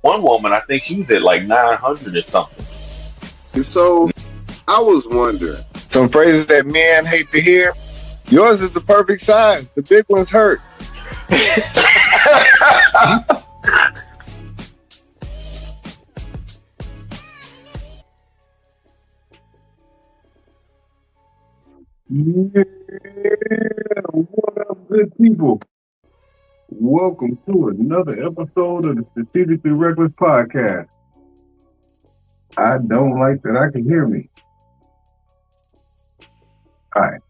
one woman, I think she was at like 900 or something. So I was wondering. Some phrases that men hate to hear. Yours is the perfect size. The big one's hurt. Yeah, what up, good people? Welcome to another episode of the Strategically Reckless Podcast. I don't like that I can hear me. All right.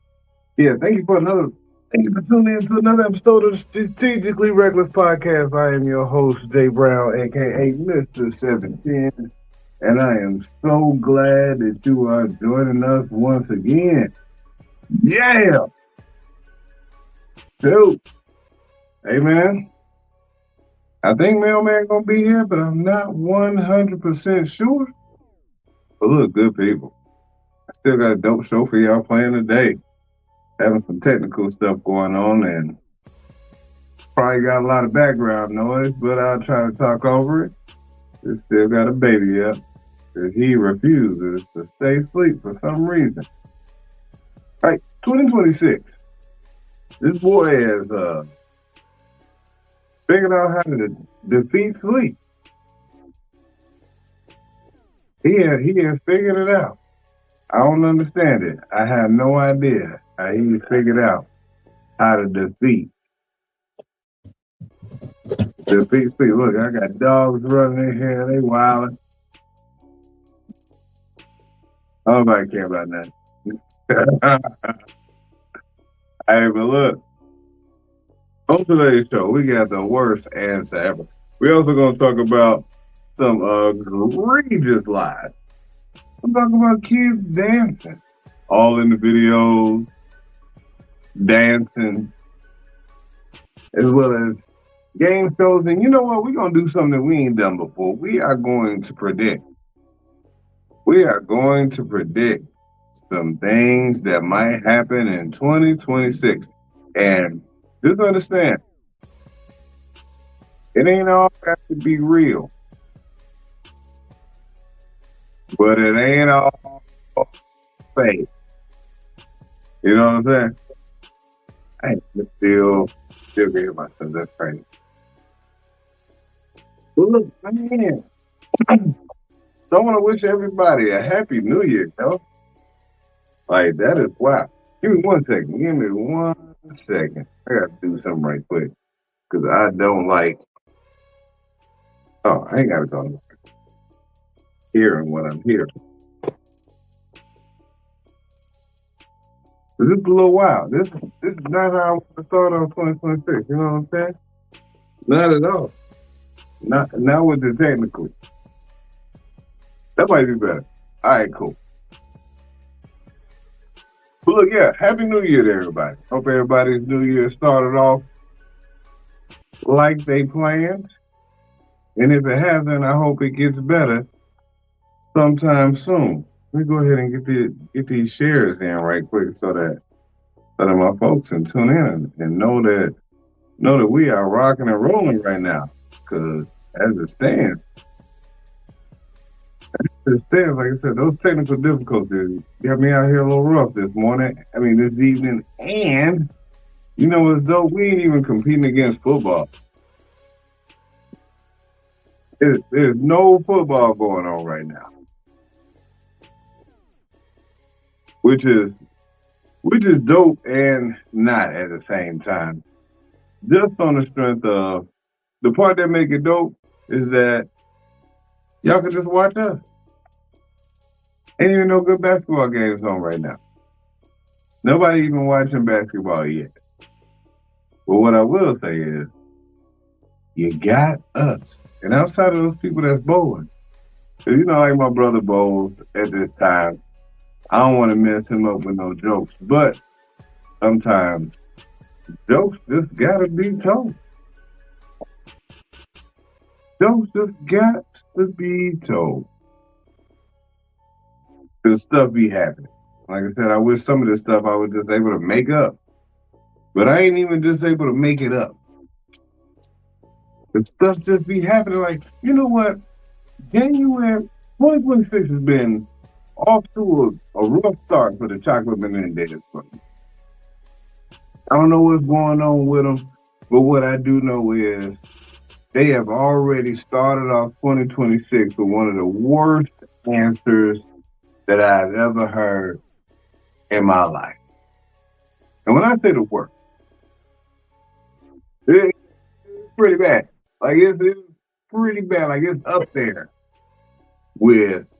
Yeah, thank you for tuning in to another episode of the Strategically Reckless Podcast. I am your host, Jay Brown, aka Mr. 710, and I am so glad that you are joining us once again. Yeah! Dude. Hey, man. I think Mailman gonna be here, but I'm not 100% sure. But look, good people. I still got a dope show for y'all playing today. Having some technical stuff going on, and probably got a lot of background noise, but I'll try to talk over it. Just still got a baby up, because he refuses to stay asleep for some reason. All right, 2026. This boy has figured out how to defeat sleep. He has figured it out. I don't understand it. I have no idea how he figured out how to defeat sleep. Look, I got dogs running in here. They wilding. Nobody care about that. Hey, but look, on today's show, we got the worst answer ever. We also going to talk about some egregious lies. I'm talking about kids dancing, all in the videos, dancing, as well as game shows. And you know what? We're going to do something that we ain't done before. We are going to predict. Some things that might happen in 2026. And just understand, it ain't all got to be real. But it ain't all fake. You know what I'm saying? I ain't still can hear myself. That's crazy. Well, look, man. So I want to wish everybody a happy New Year, yo. Like, that is wow. Give me 1 second. Give me 1 second. I got to do something right quick. Because I don't like... Oh, I ain't got to go hearing what I'm hearing. This is a little wild. This is not how I want to start on 2026. You know what I'm saying? Not at all. Not with the technically. That might be better. All right, cool. But look, yeah, Happy New Year to everybody. Hope everybody's New Year started off like they planned. And if it hasn't, I hope it gets better sometime soon. Let me go ahead and get these shares in right quick so that my folks can tune in and know that we are rocking and rolling right now. Because as it stands, like I said, those technical difficulties got me out here a little rough this evening. And, you know what's dope? We ain't even competing against football. There's no football going on right now. Which is dope and not at the same time. Just on the strength of, the part that make it dope is that y'all can just watch us. Ain't even no good basketball games on right now. Nobody even watching basketball yet. But what I will say is, you got us. And outside of those people that's bowling, because you know, like my brother bowls at this time, I don't want to mess him up with no jokes. But sometimes jokes just gotta be told. Jokes just got to be told. Because stuff be happening. Like I said, I wish some of this stuff I was just able to make up. But I ain't even just able to make it up. The stuff just be happening. Like, you know what? January 2026 has been off to a rough start for the chocolate Menendez. I don't know what's going on with them, but what I do know is they have already started off 2026 with one of the worst answers that I've ever heard in my life. And when I say the worst, it's pretty bad. Like it's pretty bad. Like it's up there with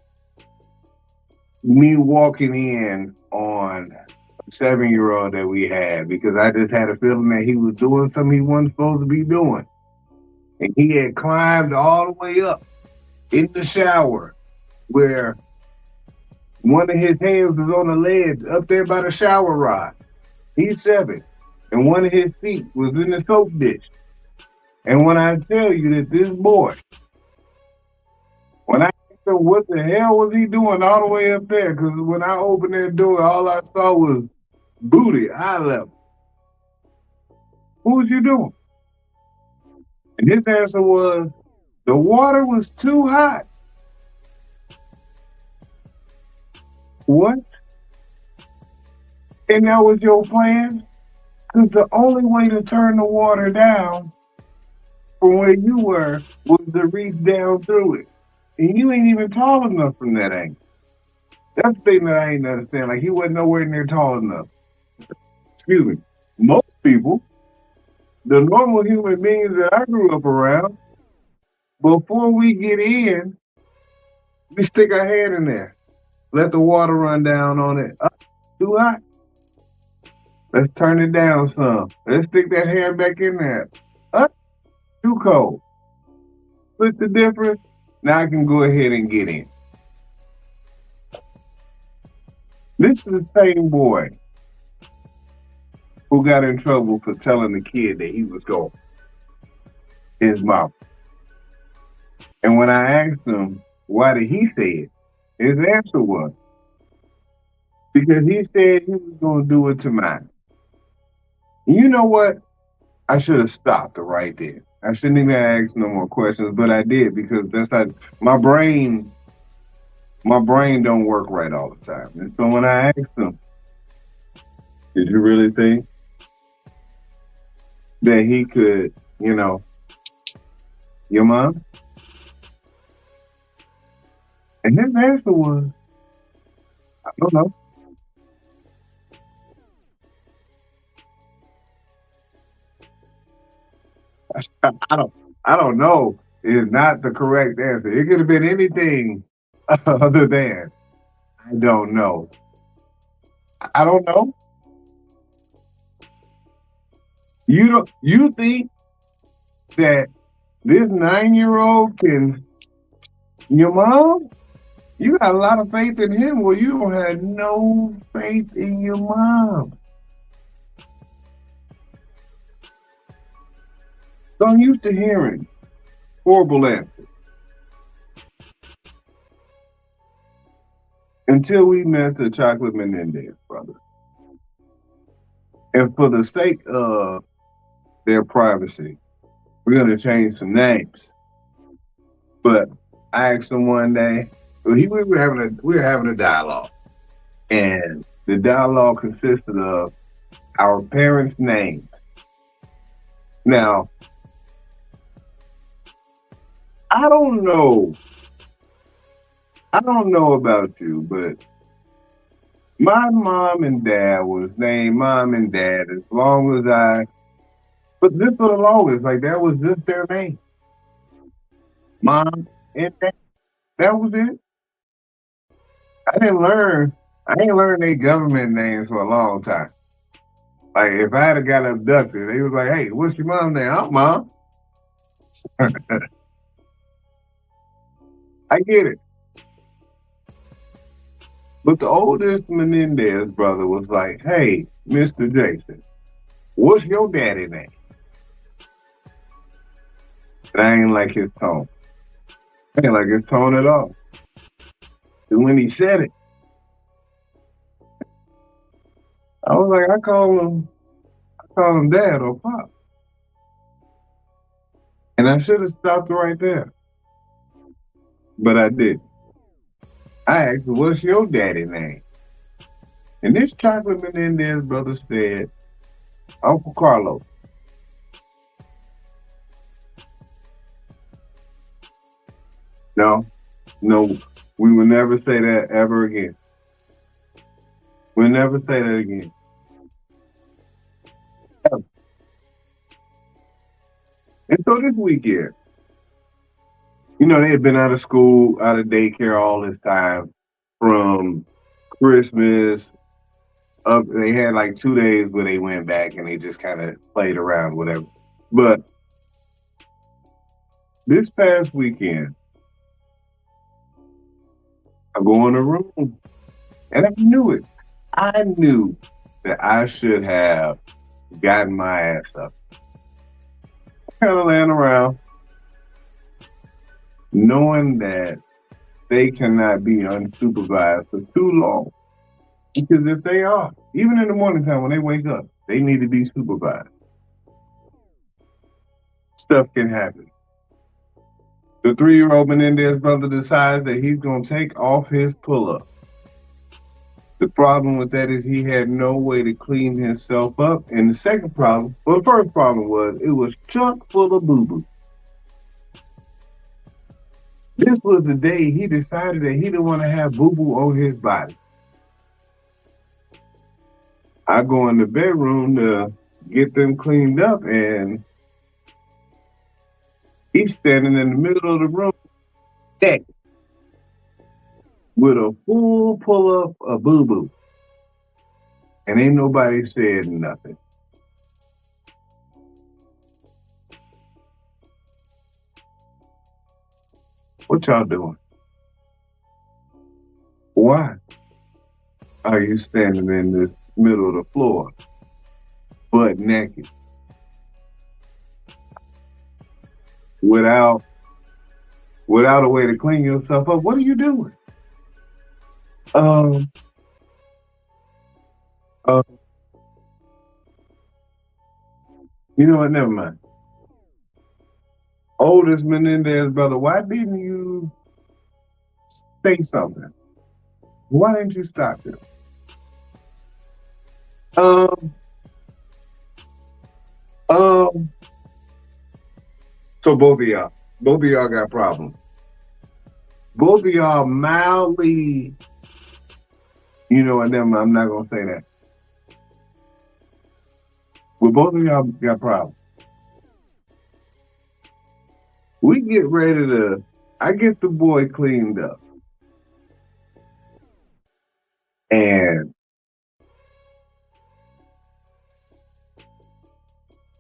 me walking in on a 7-year-old that we had because I just had a feeling that he was doing something he wasn't supposed to be doing. And he had climbed all the way up in the shower where one of his hands was on the ledge up there by the shower rod. He's 7. And one of his feet was in the soap dish. And when I tell you that this boy, when I asked him what the hell was he doing all the way up there, because when I opened that door, all I saw was booty, eye level. What was you doing? And his answer was, the water was too hot. What? And that was your plan? Because the only way to turn the water down from where you were was to reach down through it. And you ain't even tall enough from that angle. That's the thing that I ain't understand. Like, he wasn't nowhere near tall enough. Excuse me. Most people, the normal human beings that I grew up around, before we get in, we stick our hand in there. Let the water run down on it. Up, too hot. Let's turn it down some. Let's stick that hand back in there. Up, too cold. Split the difference. Now I can go ahead and get in. This is the same boy who got in trouble for telling the kid that he was going. His mom. And when I asked him, why did he say it? His answer was, because he said he was going to do it to mine. You know what? I should have stopped right there. I shouldn't even ask no more questions, but I did because that's how my brain don't work right all the time. And so when I asked him, did you really think that he could, your mom? And his answer was, I don't know. I don't know is not the correct answer. It could have been anything other than I don't know. I don't know. You think that this 9-year-old can your mom? You got a lot of faith in him. Well, you don't have no faith in your mom. So I'm used to hearing horrible answers. Until we met the Chocolate Menendez brothers. And for the sake of their privacy, we're going to change some names. But I asked them one day, we were having a dialogue. And the dialogue consisted of our parents' names. Now, I don't know about you, but my mom and dad was named mom and dad as long as but this for the longest, like that was just their name. Mom and dad, that was it. I ain't learned their government names for a long time. Like if I had got abducted, they was like, hey, what's your mom's name? I'm mom. I get it. But the oldest Menendez brother was like, hey, Mr. Jason, what's your daddy name? And I ain't like his tone. I ain't like his tone at all. And when he said it, I was like, I call him dad or pop. And And I should have stopped right there. But I didn't. I asked, what's your daddy name? And this chocolate Menendez brother said, Uncle Carlos. No, we will never say that ever again. We'll never say that again. And so this weekend, you know, they had been out of school, out of daycare all this time from Christmas up. They had like 2 days where they went back and they just kind of played around, whatever. But this past weekend, I go in the room and I knew it. I knew that I should have gotten my ass up. Kind of laying around, knowing that they cannot be unsupervised for too long. Because if they are, even in the morning time when they wake up, they need to be supervised. Stuff can happen. The 3-year-old Menendez brother decides that he's going to take off his pull-up. The problem with that is he had no way to clean himself up. And the second problem, well, the first problem was it was chock full of boo-boo. This was the day he decided that he didn't want to have boo-boo on his body. I go in the bedroom to get them cleaned up, and he's standing in the middle of the room, naked, with a full pull-up of boo-boo. And ain't nobody said nothing. What y'all doing? Why are you standing in this middle of the floor, butt naked, without a way to clean yourself up? What are you doing? You know what? Never mind. Oldest Menendez brother, why didn't you say something? Why didn't you stop him? So both of y'all got problems. Both of y'all mildly, you know what? Never mind. I'm not gonna say that. Well, both of y'all got problems. We get ready to, I get the boy cleaned up. And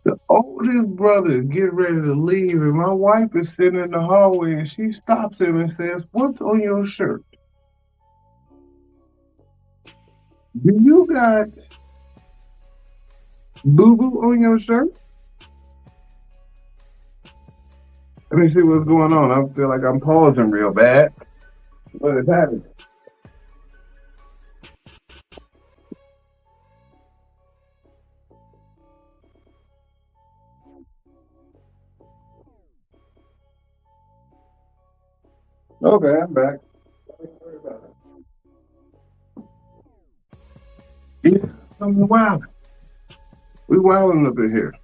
the oldest brother get ready to leave, and my wife is sitting in the hallway, and she stops him and says, "What's on your shirt? Do you got boo-boo on your shirt?" Let me see what's going on. I feel like I'm pausing real bad. What is happening? Okay, I'm back. Yeah, I'm wild. We wilding up in here.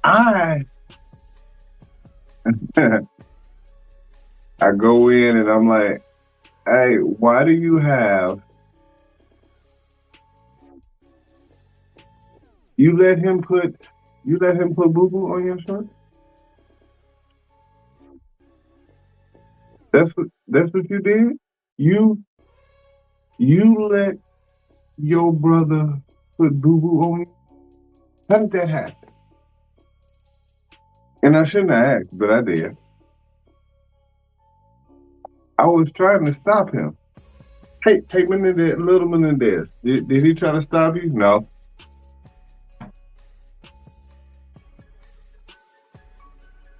I go in and I'm like, "Hey, why do you let him put boo-boo on your shirt? That's what you did? You let your brother put boo-boo on you? How did that happen?" And I shouldn't have asked, but I did. I was trying to stop him. Hey, Menendez, little Menendez, did he try to stop you? No.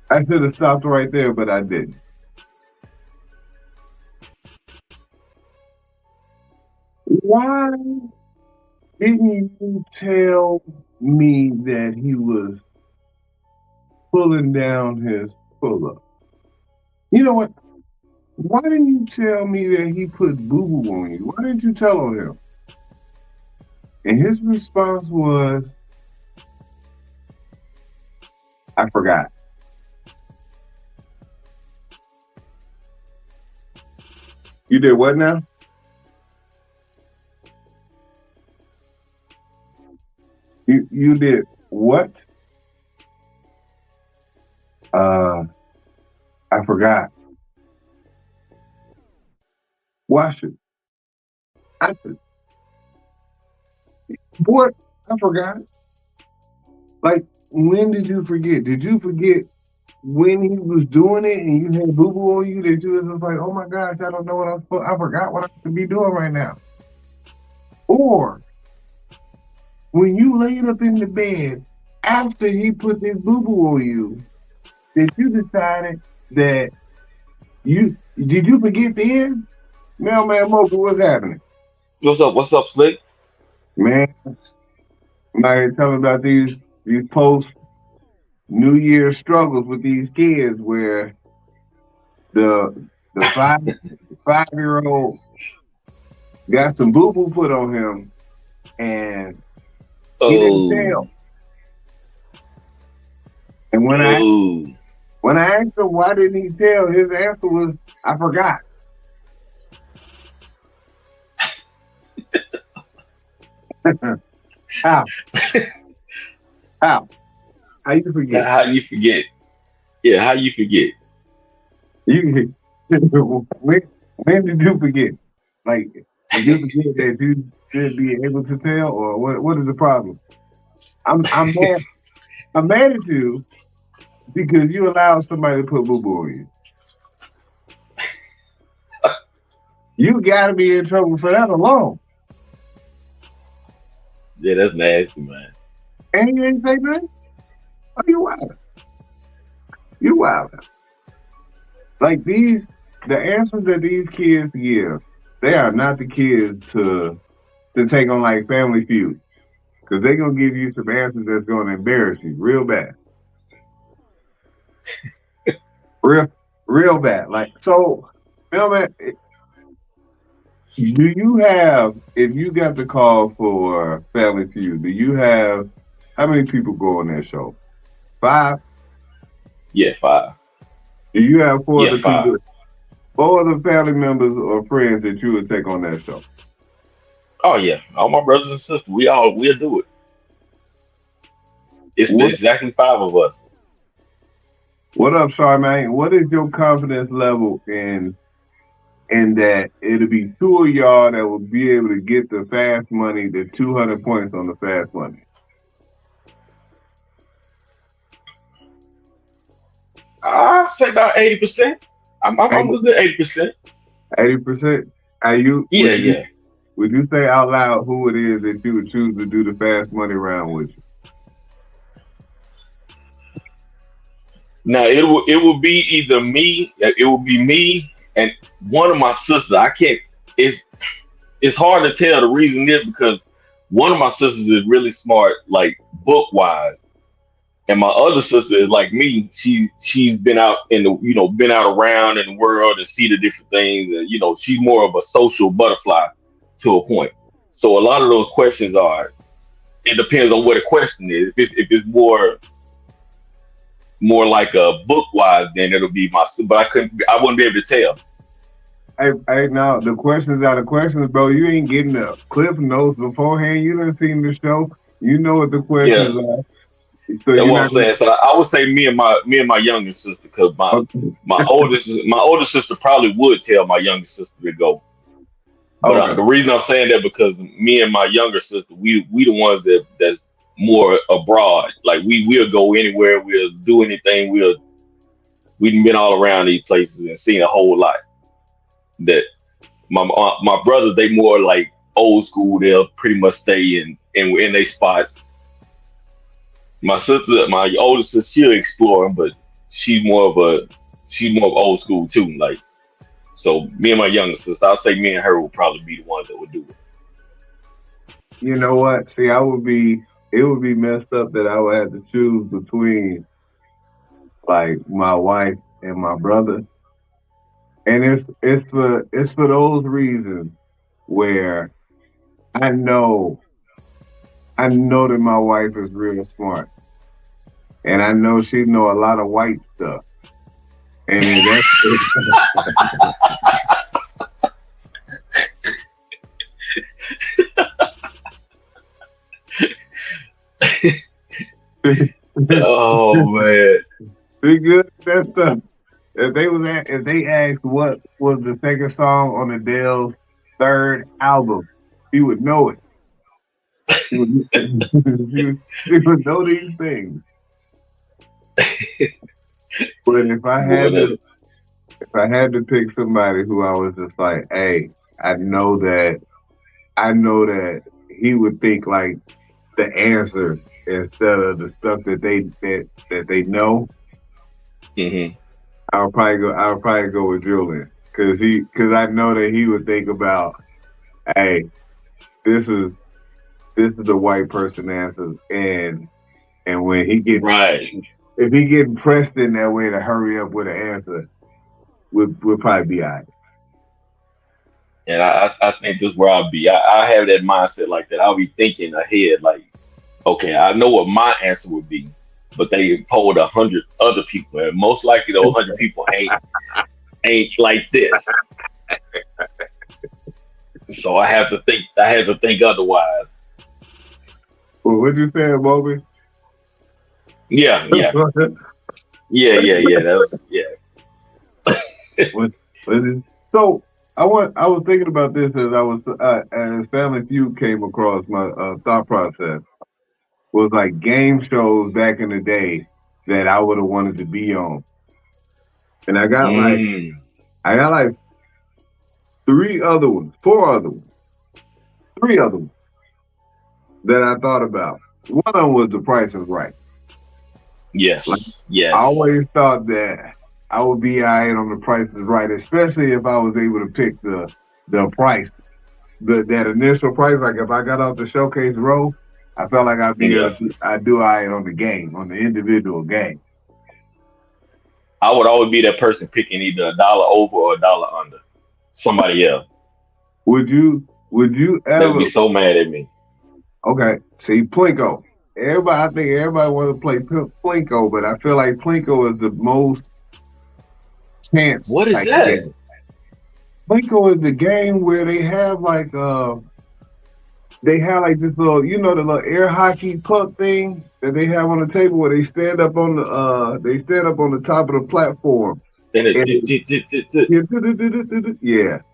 I should have stopped right there, but I didn't. Didn't you tell me that he was pulling down his pull-up? You know what? Why didn't you tell me that he put boo-boo on you? Why didn't you tell on him? And his response was, I forgot. You did what now? You did what? I forgot. Wash it. I said, what? I forgot. Like, when did you forget? Did you forget when he was doing it and you had boo boo on you that you was just like, oh my gosh, I don't know what I'm supposed. I forgot what I should be doing right now. Or when you laid up in the bed after he put this boo boo on you, that you decided that did you forget then? Mailman Mocha, what's happening? What's up? What's up, Slick? Man, I'm out here telling about these post New Year struggles with these kids where the 5-year-old got some boo boo put on him and he didn't tell. And when I asked him why didn't he tell, his answer was, I forgot. How? How you forget? How you forget? Yeah, how you forget? You when did you forget? Like, did you forget that you should be able to tell, or what is the problem? I'm mad. I'm mad at you because you allowed somebody to put boo boo on you. You gotta be in trouble for that alone. Yeah, that's nasty, man. And you ain't say nothing? Oh, you wild. You wild. Like the answers that these kids give, they are not the kids to take on like Family Feud. Because they're going to give you some answers that's going to embarrass you real bad. real bad. Like, so, man, do you have, if you got the call for Family Feud, do you have, how many people go on that show? 5? Yeah, 5. Do you have 4 other 5. people, 4 other family members or friends that you would take on that show? Oh yeah, all my brothers and sisters, we'll do it. It's exactly 5 of us. What up, Charmaine? What is your confidence level in that it'll be 2 of y'all that will be able to get the fast money, the 200 points on the fast money? I'd say about 80%. I'm a good 80%. 80%? Are you? Yeah. Would you say out loud who it is that you would choose to do the fast money round with you? Now it will be either me. It will be me and one of my sisters. I can't. It's hard to tell. The reason is because one of my sisters is really smart, like book wise, and my other sister is like me. She's been out been out around in the world and see the different things, and she's more of a social butterfly to a point. So a lot of those questions it depends on what the question is. If it's more like a book wise, then it'll be my, but I wouldn't be able to tell. Hey, now the questions are the questions, bro. You ain't getting the clip notes beforehand. You done seen the show. You know what the questions are. So that's what I'm saying. So I would say me and my younger sister, because my older sister probably would tell my younger sister to go. But the reason I'm saying that because me and my younger sister, we the ones that's more abroad. Like we'll go anywhere, we'll do anything. We've been all around these places and seen a whole lot. That my brothers, they more like old school. They'll pretty much stay in their spots. My older sister, she'll explore, but she's more of old school too. Like, so me and my younger sister, I'll say me and her will probably be the ones that would do it. You know what? See, it would be messed up that I would have to choose between like my wife and my brother. And it's for those reasons where I know I know that my wife is real smart, and I know she know a lot of white stuff. And that's Oh man. be good at that stuff. If they asked what was the second song on Adele's third album, he would know it. He would, he would know these things. But if I had to pick somebody who I was just like, hey, I know that he would think like the answer instead of the stuff that they know. Mm-hmm. I would probably go with Julian because I know that he would think about, hey, this is the white person answer, and when he gets Right. if he getting pressed in that way to hurry up with an answer, we'll probably be all right. And I think this is where I'll be. I have that mindset like that. I'll be thinking ahead, like, okay, I know what my answer would be, but they polled 100 other people, and most likely those 100 people ain't like this. So I have to think. I have to think otherwise. Well, what you saying, Bobby? Yeah. That was So I was thinking about this as I was as Family Feud came across my thought process was like game shows back in the day that I would have wanted to be on, and I got like four other ones that I thought about. One of them was The Price is Right. Yes. Like, Yes. I always thought that I would be all right on The Price is Right, especially if I was able to pick the price, that initial price. Like if I got off the showcase row, I felt like I'd be I'd do all right on the game, on the individual game. I would always be that person picking either $1 over or $1 under somebody else. Would you They ever would be so mad at me. Okay, see Plinko. I think everybody wants to play Plinko, but I feel like Plinko is the most chance. What is that? Game. Plinko is the game where they have like this little, the little air hockey puck thing that they have on the table where they stand up on the top of the platform. Yeah,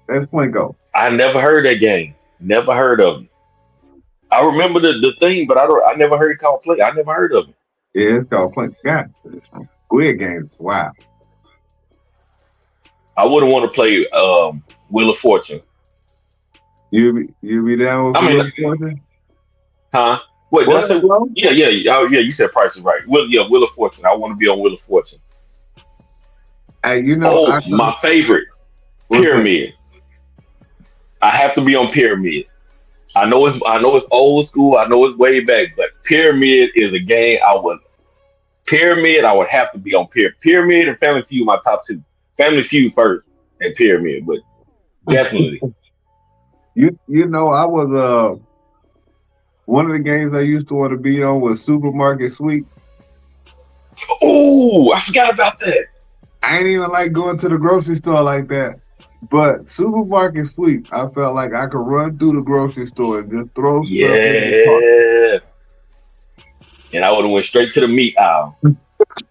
that's Plinko. I never heard that game. Never heard of it. I remember the thing, but I never heard it called Play. I never heard of it. Yeah, it's called Plinko. God, Squid Games. Wow. I wouldn't want to play Wheel of Fortune. You be down with Wheel of Fortune? Huh? Wait, did I say? Yeah. Oh, yeah, you said Price is Right. Wheel of Fortune. I want to be on Wheel of Fortune. Hey, my favorite, Pyramid. I have to be on Pyramid. I know it's old school. I know it's way back, but Pyramid is a game I would have to be on Pyramid and Family Feud, my top two. Family Feud first and Pyramid, but definitely. I was one of the games I used to want to be on was Supermarket Sweep. Oh, I forgot about that. I ain't even like going to the grocery store like that. But Supermarket Sweep, I felt like I could run through the grocery store and just throw stuff in the cart. And I would have went straight to the meat aisle.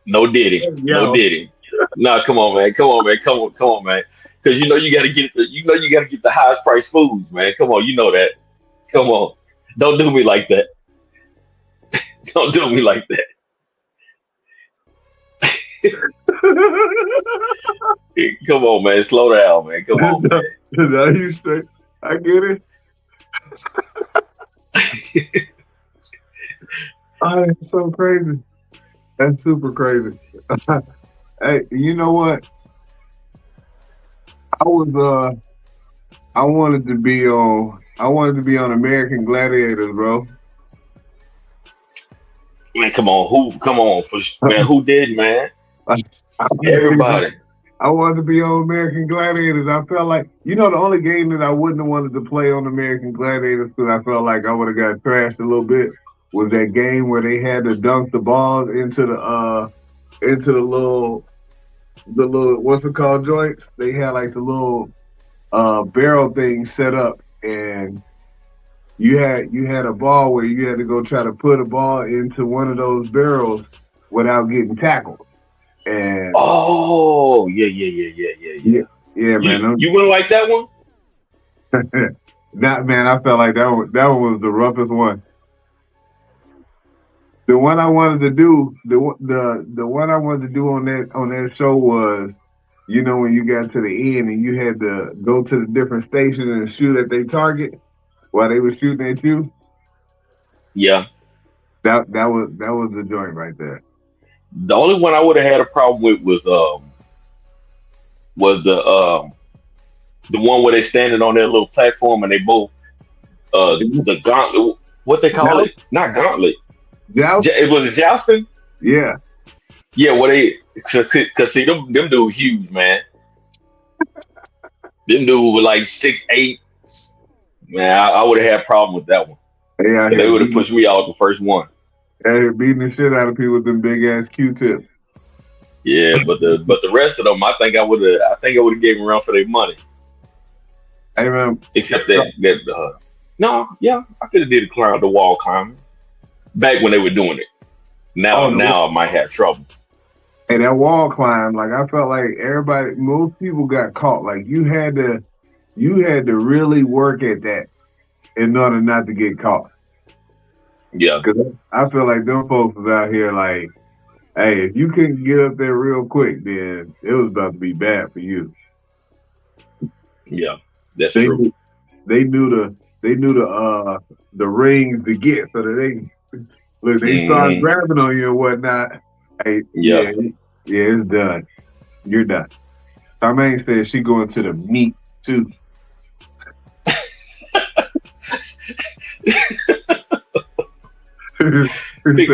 No Diddy. No Diddy. Nah, come on, man. Come on, man. Because you gotta get the highest priced foods, man. Come on, you know that. Come on. Don't do me like that. Don't do me like that. Come on, man. Slow down, man. Come on, man. No, you straight. I get it. Oh, that's so crazy. That's super crazy. Hey, you know what? I was I wanted to be on American Gladiators, bro. Man, come on, man, who did, man? Everybody. I wanted to be on American Gladiators. I felt like, the only game that I wouldn't have wanted to play on American Gladiators because I felt like I would have got trashed a little bit was that game where they had to dunk the balls into the little what's it called joints. They had like the little barrel thing set up, and you had a ball where you had to go try to put a ball into one of those barrels without getting tackled. And oh yeah. Yeah, man. You wouldn't like that one? Man, I felt like that one was the roughest one. The one I wanted to do, the one I wanted to do on that show was, when you got to the end and you had to go to the different stations and shoot at their target while they were shooting at you. Yeah. That was the joint right there. The only one I would have had a problem with was the one where they standing on that little platform and they both the gauntlet, what they call it? Not gauntlet. It was a jousting. Yeah. Yeah. Cause see them dudes huge, man. Them dudes were like 6'8". Man, I would have had a problem with that one. Yeah, they would have pushed me out the first one. Yeah, beating the shit out of people with them big ass Q-tips. Yeah, but the rest of them, I think I would have gave them a run for their money. Hey man, except that no, yeah, I could have did the wall climbing back when they were doing it. Now I might have trouble. Hey, that wall climb, like I felt like most people got caught. Like you had to really work at that in order not to get caught. Yeah, because I feel like them folks was out here like, hey, if you couldn't get up there real quick, then it was about to be bad for you. Yeah, that's true. They knew the rings to get, so that they start grabbing on you and whatnot. Hey, yeah, it's done. You're done. Charmaine said she going to the meat too. pick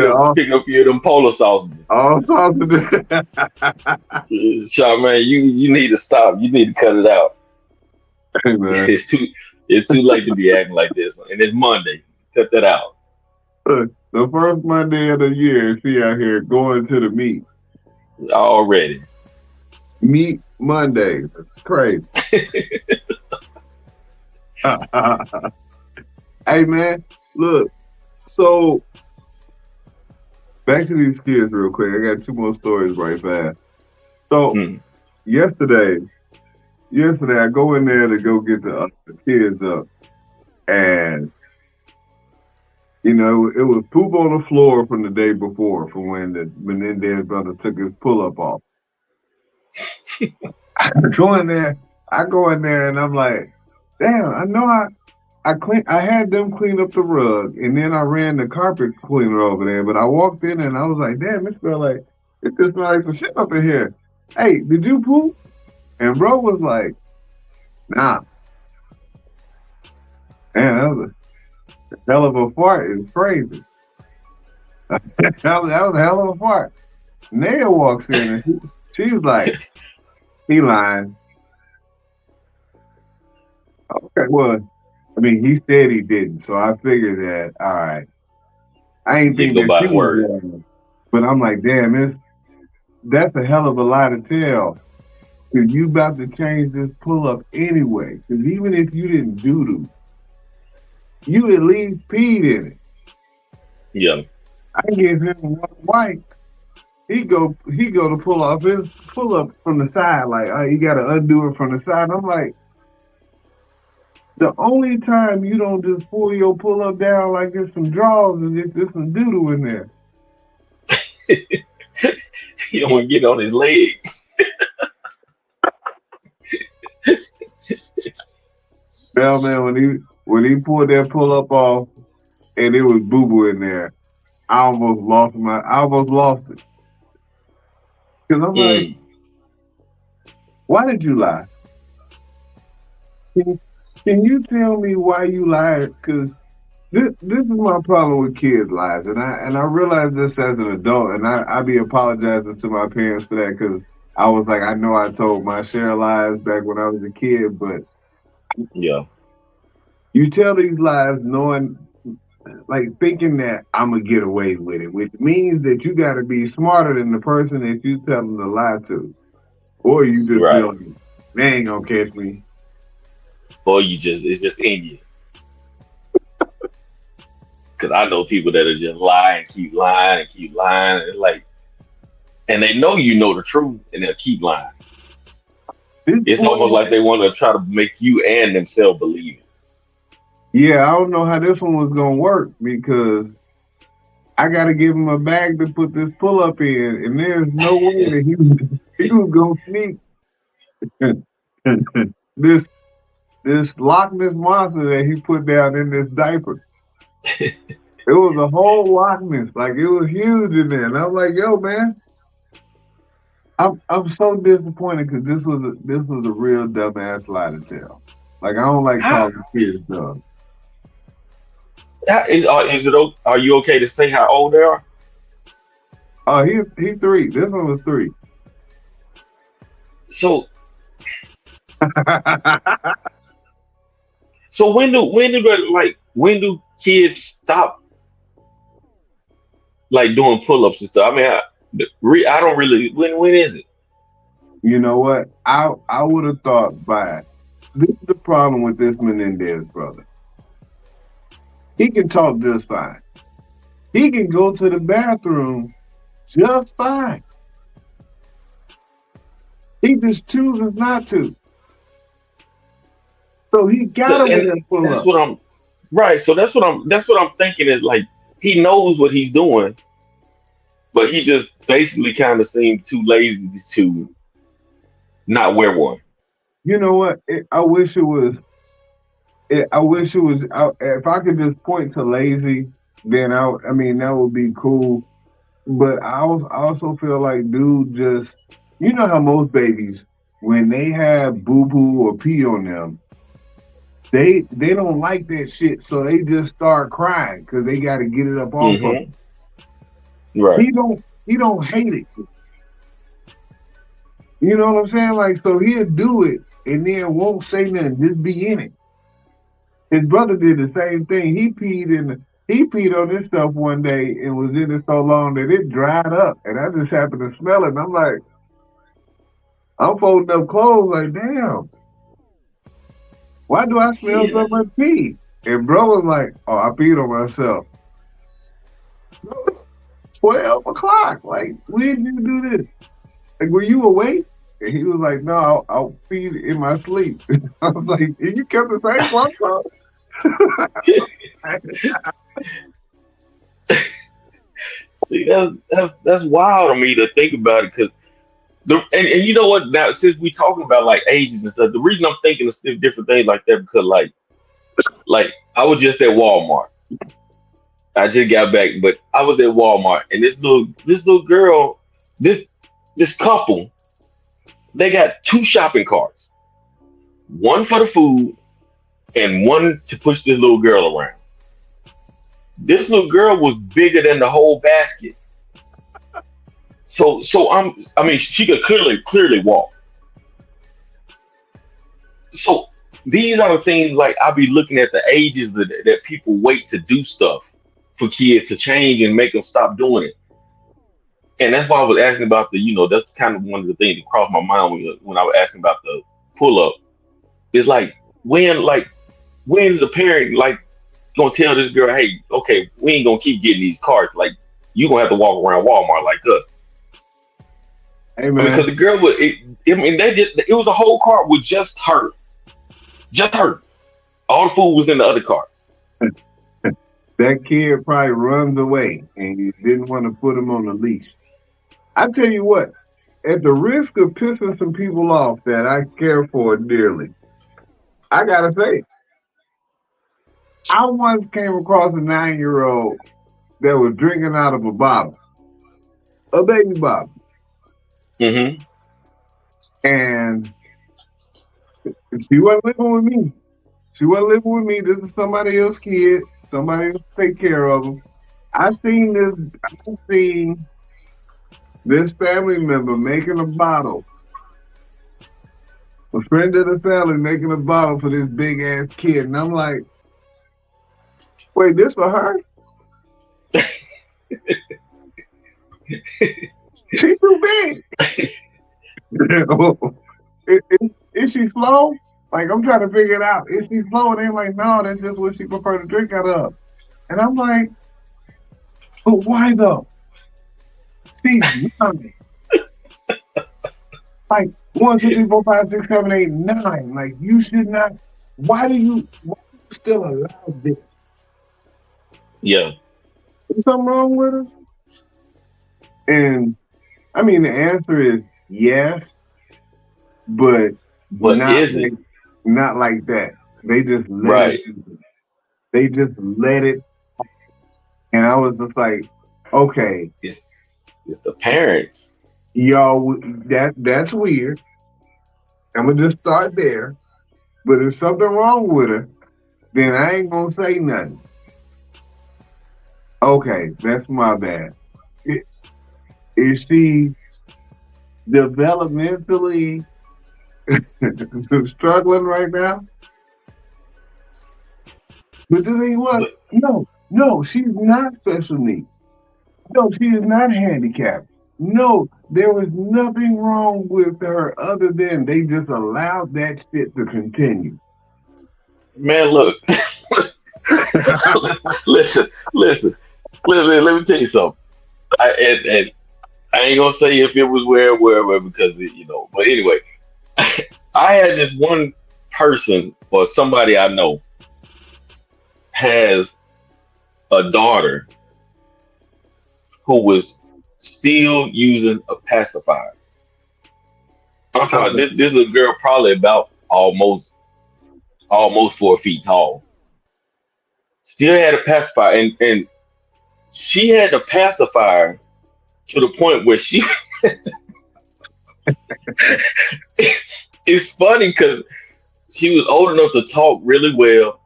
up your them polar sausages. All sausages. Charmaine, you need to stop. You need to cut it out. Hey, man. It's too late to be acting like this, and it's Monday. Cut that out. Look, the first Monday of the year, she out here going to the meat already. Meat Mondays. It's crazy. Hey man, look. So back to these kids real quick. I got two more stories right fast. So yesterday I go in there to go get the kids up, and it was poop on the floor from the day before, from when then their brother took his pull-up off. I go in there and I'm like, damn, I know I had them clean up the rug, and then I ran the carpet cleaner over there, but I walked in and I was like, damn, it smells like some shit up in here. Hey, did you poop? And bro was like, nah. Man, that was a hell of a fart. It's crazy. that was a hell of a fart. Naya walks in and she's like, he lying. Okay, well, I mean, he said he didn't, so I figured that, all right. I ain't think that she was lying. But I'm like, damn, that's a hell of a lie to tell. Because you about to change this pull-up anyway. Because even if you didn't doo-doo, you at least peed in it. Yeah. I gave him one wipe. He go to pull off his pull-up from the side, like, oh, you got to undo it from the side. I'm like, the only time you don't just pull your pull-up down like there's some drawers and there's some doo-doo in there. You don't want to get on his leg. Well, man, when he pulled that pull-up off and it was boo-boo in there, I almost lost it. Because I'm like, why did you lie? Can you tell me why you lied? Because this is my problem with kids' lies, and I realize this as an adult, and I be apologizing to my parents for that because I was like, I know I told my share of lies back when I was a kid, but Yeah. you tell these lies knowing, like thinking that I'm gonna get away with it, which means that you got to be smarter than the person that you telling the lie to, or you just Right. feel like, they ain't gonna catch me. Or it's just in you. Because I know people that are just lie and keep lying and keep lying. And like, and they know the truth and they'll keep lying. This It's boy, almost like they want to try to make you and themselves believe it. yeah, I don't know how this one was gonna work because I got to give him a bag to put this pull up in, and there's no way that he was gonna sneak this Loch Ness monster that he put down in this diaper. It was a whole Loch Ness, like it was huge in there, and I'm like, yo, man, I'm so disappointed because this was a real dumbass lie to tell. Like I don't like How, calling kids dumb. are you okay to say how old they are? Oh, he 3. This one was 3. So so when do kids stop like doing pull ups and stuff? I mean, I don't really. When is it? You know what? I would have thought by this is the problem with this Menendez brother. He can talk just fine. He can go to the bathroom just fine. He just chooses not to. So he got him with that pull That's up. what I'm right. So that's what I'm thinking is like he knows what he's doing, but he just basically kind of seemed too lazy to not wear one. You know what? I wish it was. I wish it was. If I could just point to lazy, then I mean, that would be cool. But I also feel like, dude, just you know how most babies, when they have boo boo or pee on them, they don't like that shit, so they just start crying because they got to get it up off of them. Right. He don't hate it. You know what I'm saying? Like, so he'll do it and then won't say nothing, just be in it. His brother did the same thing. He peed on this stuff one day and was in it so long that it dried up. And I just happened to smell it. And I'm like, I'm folding up clothes like, damn, why do I smell so much pee? And bro was like, oh, I peed on myself. 12 o'clock. Like, when did you do this? Like, were you awake? And he was like, no, I'll feed in my sleep. I was like, you kept the same clothes on? See, that's wild to me to think about it because and you know what? Now since we talking about like ages and stuff, the reason I'm thinking of different things like that because like I was just at Walmart. I just got back, but I was at Walmart and this little girl, this couple, they got 2 shopping carts, one for the food and one to push this little girl around. This little girl was bigger than the whole basket. So I mean, she could clearly walk. So these are the things like I'll be looking at the ages that people wait to do stuff for kids to change and make them stop doing it. And that's why I was asking about that's kind of one of the things that crossed my mind when I was asking about the pull up. It's like when is the parent like gonna tell this girl, hey, okay, we ain't gonna keep getting these carts. Like you gonna have to walk around Walmart like us. Hey man, because the girl it was a whole cart with just her. All the food was in the other cart. That kid probably runs away and you didn't want to put him on the leash. I tell you what, at the risk of pissing some people off that I care for dearly, I gotta say, I once came across a 9-year-old that was drinking out of a bottle, a baby bottle. Mm-hmm. And she wasn't living with me. She wasn't living with me. This is somebody else's kid. Somebody else take care of them. I seen this family member making a bottle. A friend of the family making a bottle for this big ass kid. And I'm like, wait, this for her? She's too big. Is she slow? Like, I'm trying to figure it out. Is she slow? And they're like, no, that's just what she prefer to drink out of. And I'm like, but why though? She's young. Like 1, 2, 3, 4, 5, 6, 7, 8, 9. Like, you should not. Why do you still allow this? Yeah. Is something wrong with her? And I mean, the answer is yes, but not is it? Not like that. They just let it. They just let it. And I was just like, okay, it's the parents. Y'all, that's weird. I'm gonna just start there. But if something wrong with her, then I ain't gonna say nothing. Okay, that's my bad. Is she developmentally struggling right now? But the thing was, no, she's not special needs. No, she is not handicapped. No, there was nothing wrong with her other than they just allowed that shit to continue. Man, look. listen. Let me tell you something. I ain't gonna say if it was wherever because But anyway, I had this one person or somebody I know has a daughter who was still using a pacifier. I'm talking. This is a girl probably about almost 4 feet tall. Still had a pacifier, and she had a pacifier to the point where she. It's funny because she was old enough to talk really well,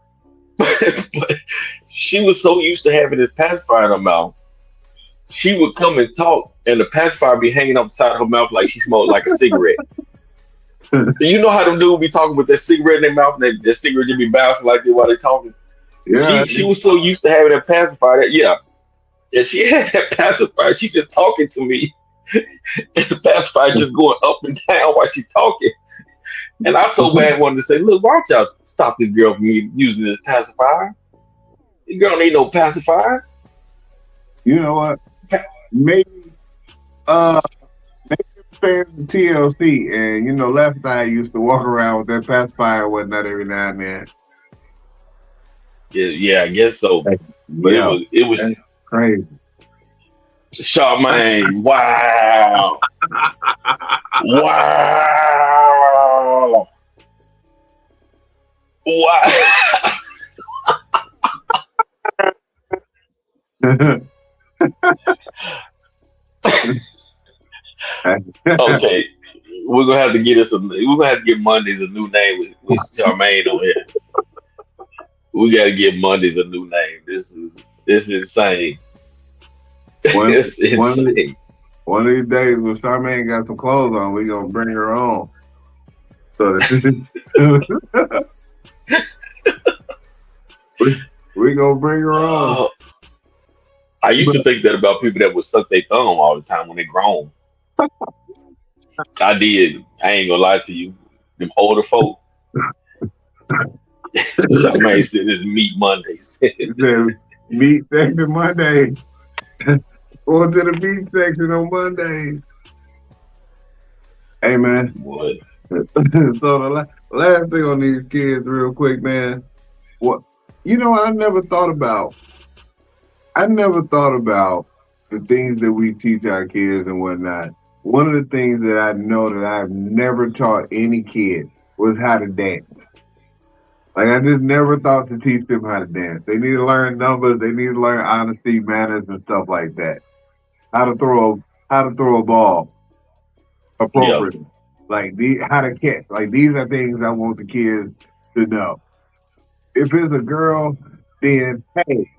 but she was so used to having this pacifier in her mouth. She would come and talk, and the pacifier be hanging up the side of her mouth like she smoked like a cigarette. Do you know how them dudes be talking with that cigarette in their mouth, and that cigarette just be bouncing like that while they talking? Yeah, she was so used to having that pacifier and she had that pacifier. She just talking to me, and the pacifier just going up and down while she talking. And I so bad wanted to say, look, why don't y'all stop this girl from using this pacifier? This girl don't need no pacifier. You know what? Maybe fans of TLC, and Left Eye used to walk around with that pacifier and whatnot every now and then. Yeah, I guess so. But it was crazy. Charmaine, wow. Okay, we're gonna have to get Mondays a new name with Charmaine on here. We gotta give Mondays a new name. This is insane. It's insane. One of these days when Charmaine got some clothes on, we gonna bring her on. So we gonna bring her on. I used to think that about people that would suck their thumb all the time when they grown. I did. I ain't gonna lie to you. Them older folk. Charmaine said it's Meat Mondays. Meat section Monday. Going to the meat section on Mondays. Hey man. What? So the last thing on these kids real quick, man. What I never thought about the things that we teach our kids and whatnot. One of the things that I know that I've never taught any kid was how to dance. Like, I just never thought to teach them how to dance. They need to learn numbers. They need to learn honesty, manners, and stuff like that. How to throw a ball appropriately. Yeah. Like, how to catch. Like, these are things I want the kids to know. if it's a girl, then hey,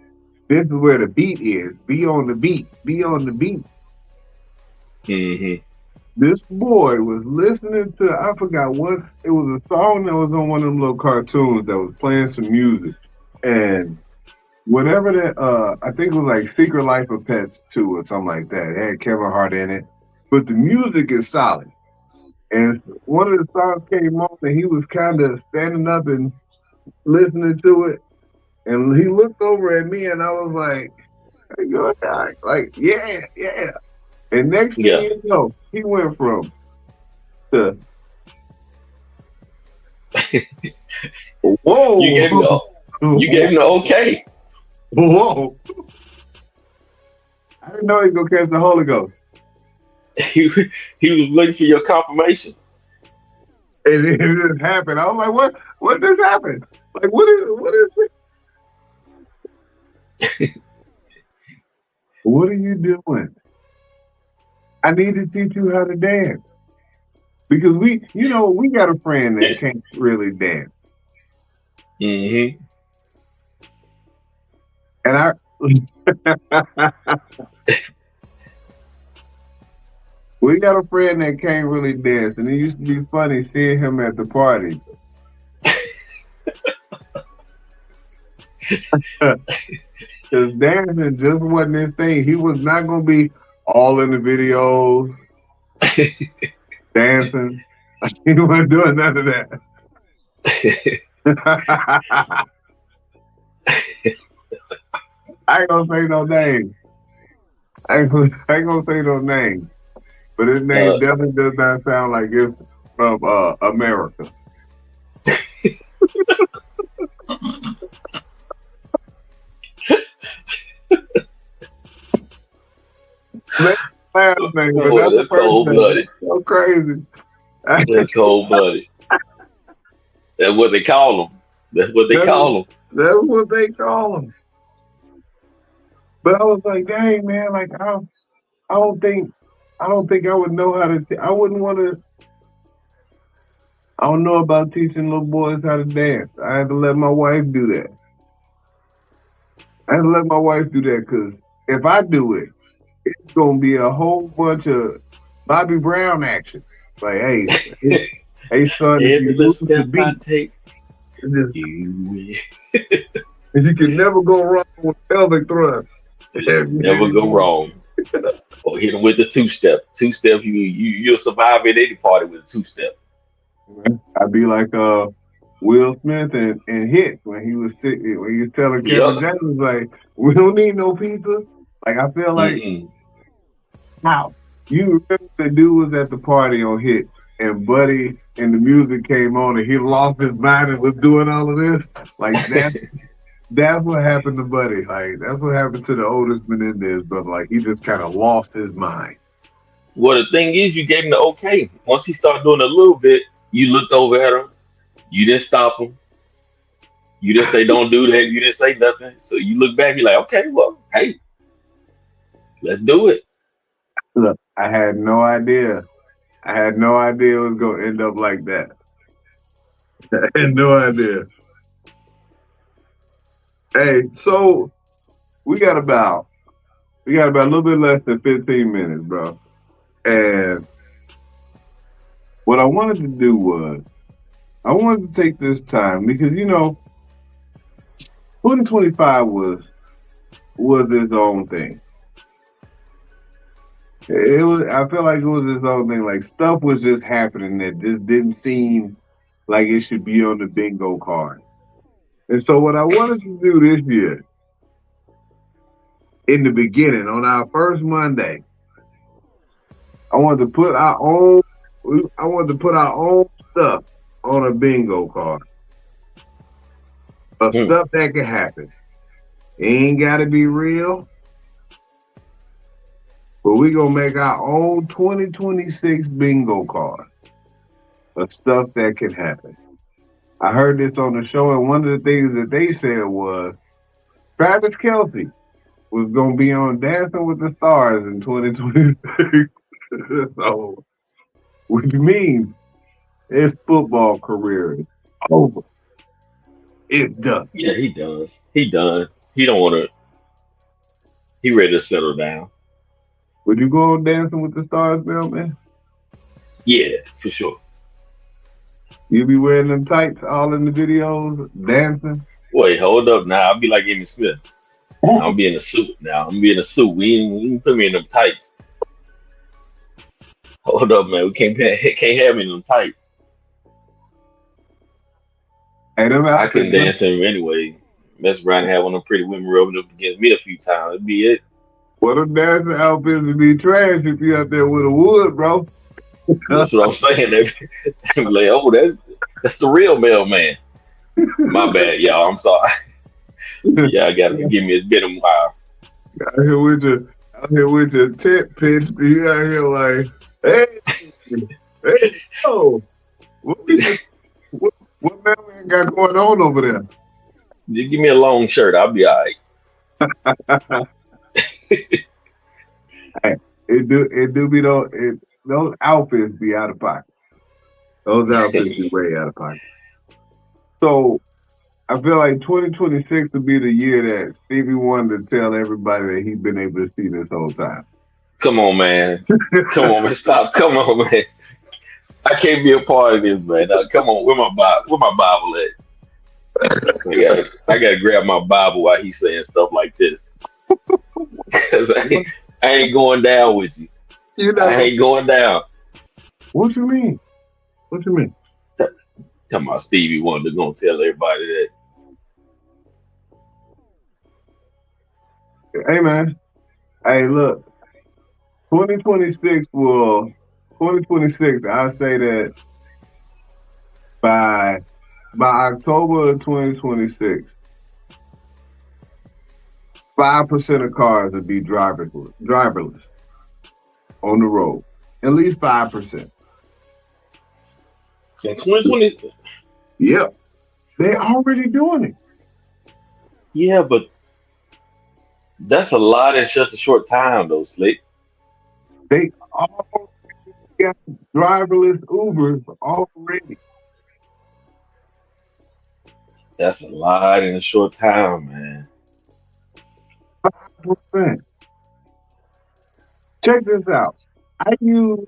this is where the beat is. Be on the beat. Be on the beat. Mm-hmm. This boy was listening to, I forgot what, it was a song that was on one of them little cartoons that was playing some music. And whatever that, I think it was like Secret Life of Pets 2 or something like that. It had Kevin Hart in it. But the music is solid. And one of the songs came on and he was kind of standing up and listening to it. And he looked over at me and I was like, hey, good guy. Like, yeah, yeah. And next thing Yeah. you know, he went from to whoa. You gave him the okay. Whoa. I didn't know he was gonna catch the Holy Ghost. He was looking for your confirmation. And it just happened. I was like, what just happened? Like what is it? What are you doing? I need to teach you how to dance. Because we got a friend that can't really dance. Mm-hmm. And we got a friend that can't really dance, and it used to be funny seeing him at the party. Because dancing just wasn't his thing. He was not going to be all in the videos, dancing. He wasn't doing none of that. I ain't gonna say no names. I ain't gonna say no names. But his name definitely does not sound like it's from America. That's cold-blooded. So crazy. That's cold-blooded. That's what they call them. That's what they call them. That's what they call them. But I was like, dang, man, like I don't think I would know how to. I wouldn't want to. I don't know about teaching little boys how to dance. I had to let my wife do that. Because if I do it, it's gonna be a whole bunch of Bobby Brown action. Like, hey, son, if you listen to beat, you can never go wrong with pelvic thrust. Never go wrong. Or hit him with the two-step. Two-step, you'll survive at any party with a two-step. I'd be like Will Smith and Hit when he was telling Kevin James, like, we don't need no pizza. Like, I feel like, now, you remember the dude was at the party on Hit, and Buddy and the music came on, and he lost his mind and was doing all of this? Like, that's what happened to Buddy. Like, that's what happened to the oldest Menendez brother. Like, he just kind of lost his mind. Well, the thing is, you gave him the okay. Once he started doing a little bit, you looked over at him. You didn't stop him. You didn't say, don't do that. You didn't say nothing. So you look back, you're like, okay, well, hey, let's do it. Look, I had no idea. It was going to end up like that. I had no idea. Hey, so we got about a little bit less than 15 minutes, bro. And what I wanted to do was, I wanted to take this time because, 2025 was its own thing. I feel like it was its own thing. Like, stuff was just happening that just didn't seem like it should be on the bingo card. And so what I wanted to do this year, in the beginning, on our first Monday, I wanted to put our own stuff on a bingo card. Stuff that can happen. It ain't gotta be real. But we're gonna make our own 2026 bingo card of stuff that can happen. I heard this on the show, and one of the things that they said was Travis Kelce was going to be on Dancing with the Stars in 2026. So, which means his football career is over. It's done. Yeah, he done. He done. He don't want to. He ready to settle down. Would you go on Dancing with the Stars, man? Yeah, for sure. You be wearing them tights all in the videos, dancing. Wait, hold up now. I'll be like Amy Smith. I'll be in a suit now. I'm be in a suit. We ain't put me in them tights. Hold up, man. We can't have me in them tights. Hey, them I couldn't outfits, dance in them anyway. Mess around and have one of them pretty women rubbing up against me a few times. That'd be it. well, them dancing outfits would be trash if you out there with a wood, bro. That's what I'm saying. They be like, oh, that's the real mailman. My bad, y'all. I'm sorry. Yeah, I gotta give me a bit of while. Out here with your tent pitch. You out here like, hey, oh, what man got going on over there? Just give me a long shirt. I'll be all right. Hey, it do be those outfits be out of pocket. Those outfits be way out of pocket. So I feel like 2026 will be the year that Stevie wanted to tell everybody that he's been able to see this whole time. Come on, man. Come on, man. Stop. Come on, man. I can't be a part of this, man. Come on. Where my Bible at? I gotta grab my Bible while he's saying stuff like this. Because I ain't going down with you. I ain't going down. What you mean? What you mean? Tell my Stevie Wonder gonna tell everybody that. Hey, man. Hey, look. 2026, I'll say that by October of 2026, 5% of cars will be driverless on the road. At least 5%. In 2020. Yep. They're already doing it. Yeah, but that's a lot in such a short time, though, Slick. They already got driverless Ubers already. That's a lot in a short time, man. 5%. Check this out. I use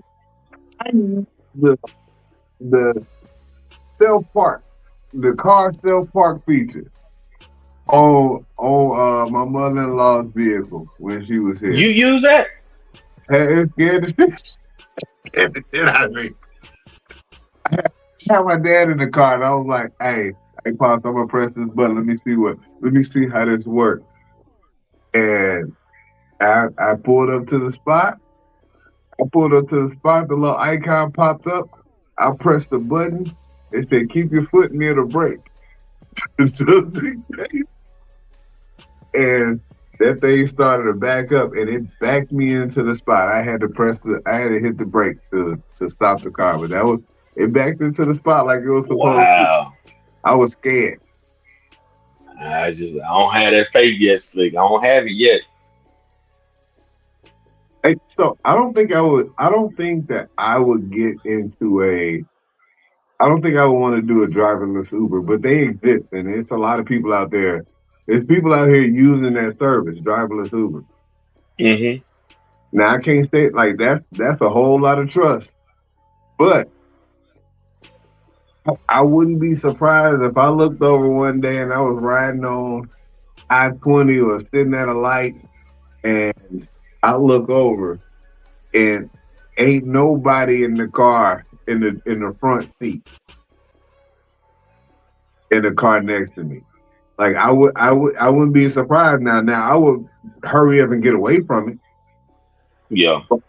the self park, the car self park feature on my mother-in-law's vehicle when she was here. You use that? Hey, it scared the shit out of me. I had my dad in the car and I was like, hey, Pops, I'm gonna press this button. Let me see how this works. And I pulled up to the spot. The little icon popped up. I pressed the button. It said, keep your foot near the brake. And that thing started to back up and it backed me into the spot. I had to hit the brake to stop the car. But it backed into the spot like it was supposed to. I was scared. I don't have that faith yet, Slick. I don't have it yet. Hey, so I don't think that I would get into I don't think I would want to do a driverless Uber, but they exist, and it's a lot of people out there. There's people out here using that service, driverless Uber. Mm-hmm. Now I can't say like that's a whole lot of trust, but I wouldn't be surprised if I looked over one day and I was riding on I-20 or sitting at a light, and I look over and ain't nobody in the car in the front seat in the car next to me. Like I wouldn't be surprised now. Now I would hurry up and get away from it. Yeah. But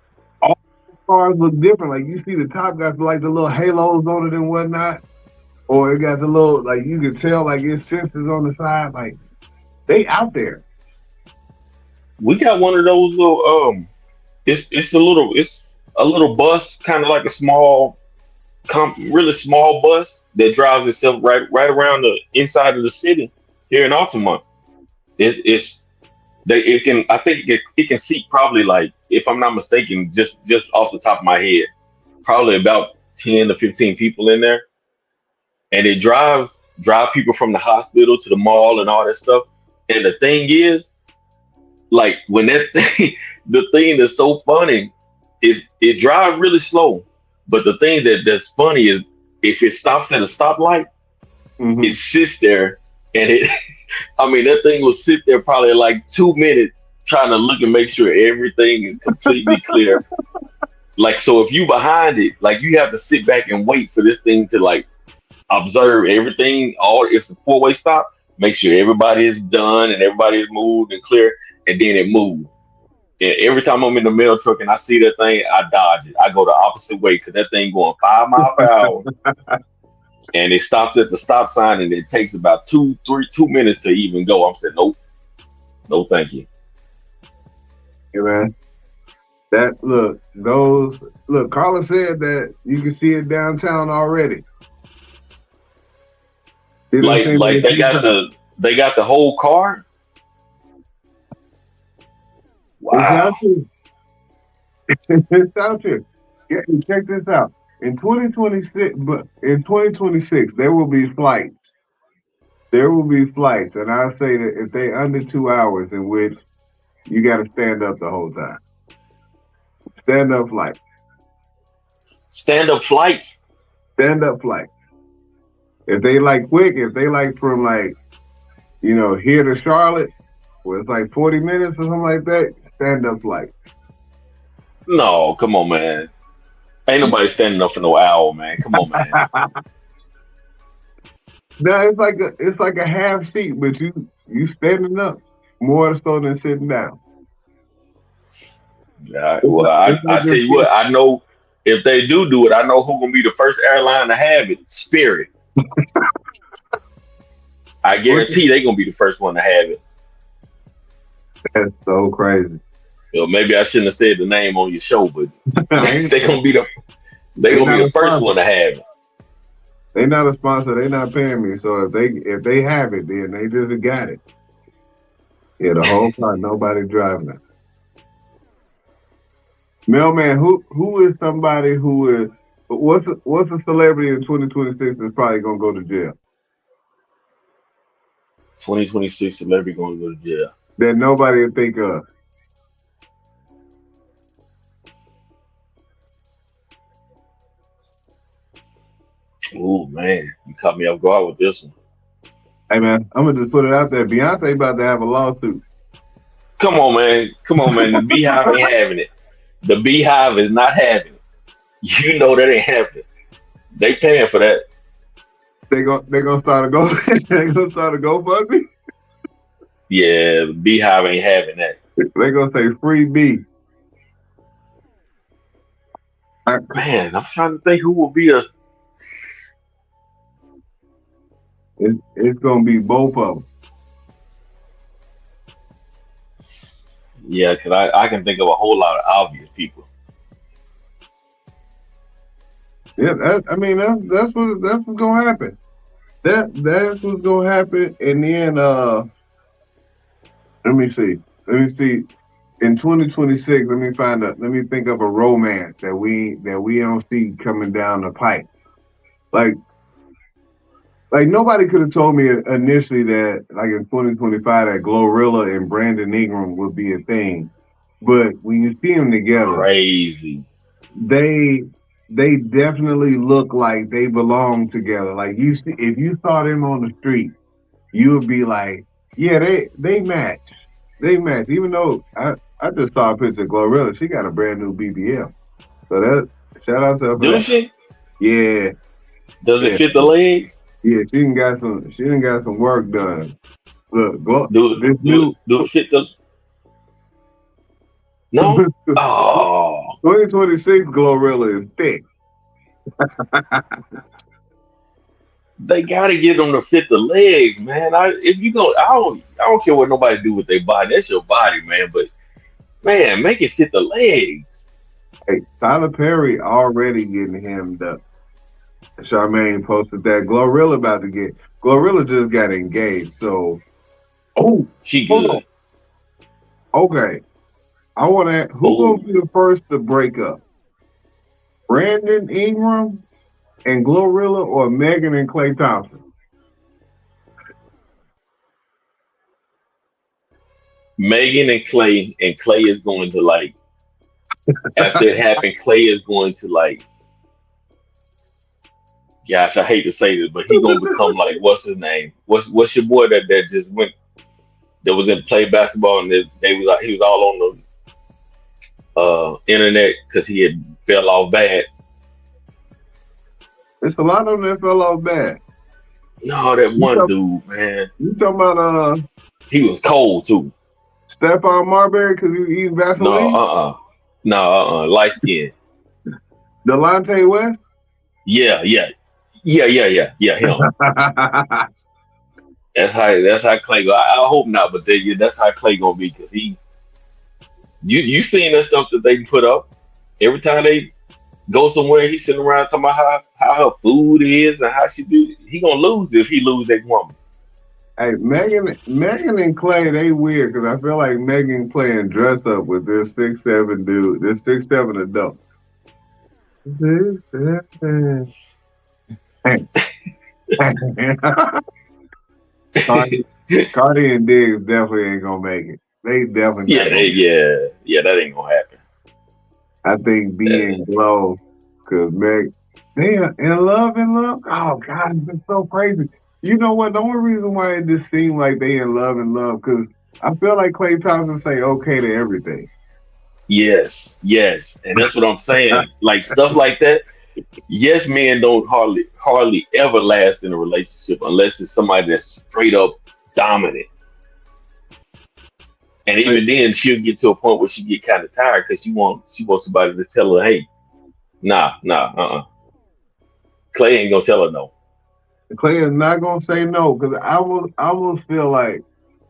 all the cars look different. Like you see the top got like the little halos on it and whatnot. Or it got the little, like you can tell like it's sensors on the side. Like they out there. We got one of those little it's a little bus, kind of like a small really small bus that drives itself right around the inside of the city here in Altamont. I think it can seat probably, like, if I'm not mistaken, just off the top of my head, probably about 10 to 15 people in there. And it drives drive people from the hospital to the mall and all that stuff. And the thing is, like when that thing, the thing that's so funny is it drives really slow. But the thing that's funny is if it stops at a stoplight, it sits there and it I mean that thing will sit there probably like 2 minutes trying to look and make sure everything is completely clear. Like so if you behind it, like you have to sit back and wait for this thing to like observe everything. All it's a four-way stop, make sure everybody is done and everybody is moved and clear, and then it moves. And every time I'm in the mail truck and I see that thing, I dodge it. I go the opposite way because that thing going 5 miles per hour. And it stops at the stop sign and it takes about 2 minutes to even go. I'm saying, nope. No, thank you. Hey man. Carla said that you can see it downtown already. Like they got the whole car. Wow. It's out here. Yeah, and check this out. In 2026, there will be flights. There will be flights, and I say that if they under 2 hours, in which you got to stand up the whole time. Stand up flights. Stand up flights. Stand up flights. If they like quick, if they like from like, here to Charlotte, where it's like 40 minutes or something like that, stand up flight. No, come on, man. Ain't nobody standing up for no hour, man. Come on, man. No, it's like a half seat, but you standing up more so than sitting down. Yeah, well, I tell you what, I know if they do it, I know who's gonna be the first airline to have it. Spirit. I guarantee they're gonna be the first one to have it. That's so crazy. Well, maybe I shouldn't have said the name on your show, but they're gonna be the first one to have it. They're not a sponsor. They're not paying me. So if they have it, then they just got it. Yeah, the whole time nobody driving it. Mailman, who is somebody who is what's a celebrity in 2026 that's probably gonna go to jail? 2026 celebrity gonna go to jail that nobody would think of. Oh man, you caught me off guard with this one. Hey man, I'm gonna just put it out there. Beyonce about to have a lawsuit. Come on, man. The Beehive ain't having it. The Beehive is not having it. You know that ain't happening. They paying for that. They gonna start a GoFundMe. Yeah, the Beehive ain't having that. They gonna say free B. Man, I'm trying to think who will be a. It's gonna be both of them. Yeah, because I can think of a whole lot of obvious people. Yeah, that's what's gonna happen. That's what's gonna happen. And then let me see. In 2026, let me think of a romance that we don't see coming down the pipe. Like nobody could have told me initially that like in 2025 that Glorilla and Brandon Ingram would be a thing. But when you see them together, crazy. They definitely look like they belong together. Like if you saw them on the street, you would be like, yeah, they match. They match. Even though I just saw a picture of Glorilla, she got a brand new BBL. So that shout out to her. Does she? Yeah. Does it fit the legs? Yeah, she done got some work done. Look, do it fit the? No. Oh. 2026 Glorilla is thick. They gotta get them to fit the legs, man. I don't care what nobody do with their body. That's your body, man. But man, make it fit the legs. Hey, Tyler Perry already getting hemmed up. Charmaine posted that Glorilla just got engaged. So, she good. Okay, I want to. Who's gonna be the first to break up? Brandon Ingram and Glorilla, or Megan and Klay Thompson? Megan and Clay is going to like after it happened, Clay is going to like gosh, I hate to say this, but he gonna become like what's his name? What's your boy that just went that was in play basketball and they was like he was all on the internet because he had fell off bad. It's a lot of them that fell off bad. No, that one dude, man. You talking about he was cold too. Stephon Marbury because he was eating Vaseline? No, light skin. Delonte West? Yeah, him. That's how Clay go. I hope not, but that's how Clay gonna be because you seen that stuff that they put up every time they go somewhere. He's sitting around talking about how her food is and how she do. He gonna lose if he lose that woman. Hey, Megan and Clay, they weird because I feel like Megan playing dress up with this 6'7" dude, this 6'7" adult. Cardi and Diggs definitely ain't gonna make it. They definitely that ain't gonna happen. I think B and Glow, cause Meg, they are in love. Oh God, it's so crazy. You know what? The only reason why it just seemed like they in love, cause I feel like Klay Thompson say okay to everything. Yes, and that's what I'm saying. Like stuff like that. Yes, men don't hardly ever last in a relationship unless it's somebody that's straight up dominant. And even then, she'll get to a point where she get kind of tired because she wants somebody to tell her, "Hey, nah, Clay ain't gonna tell her no." Clay is not gonna say no because I will feel like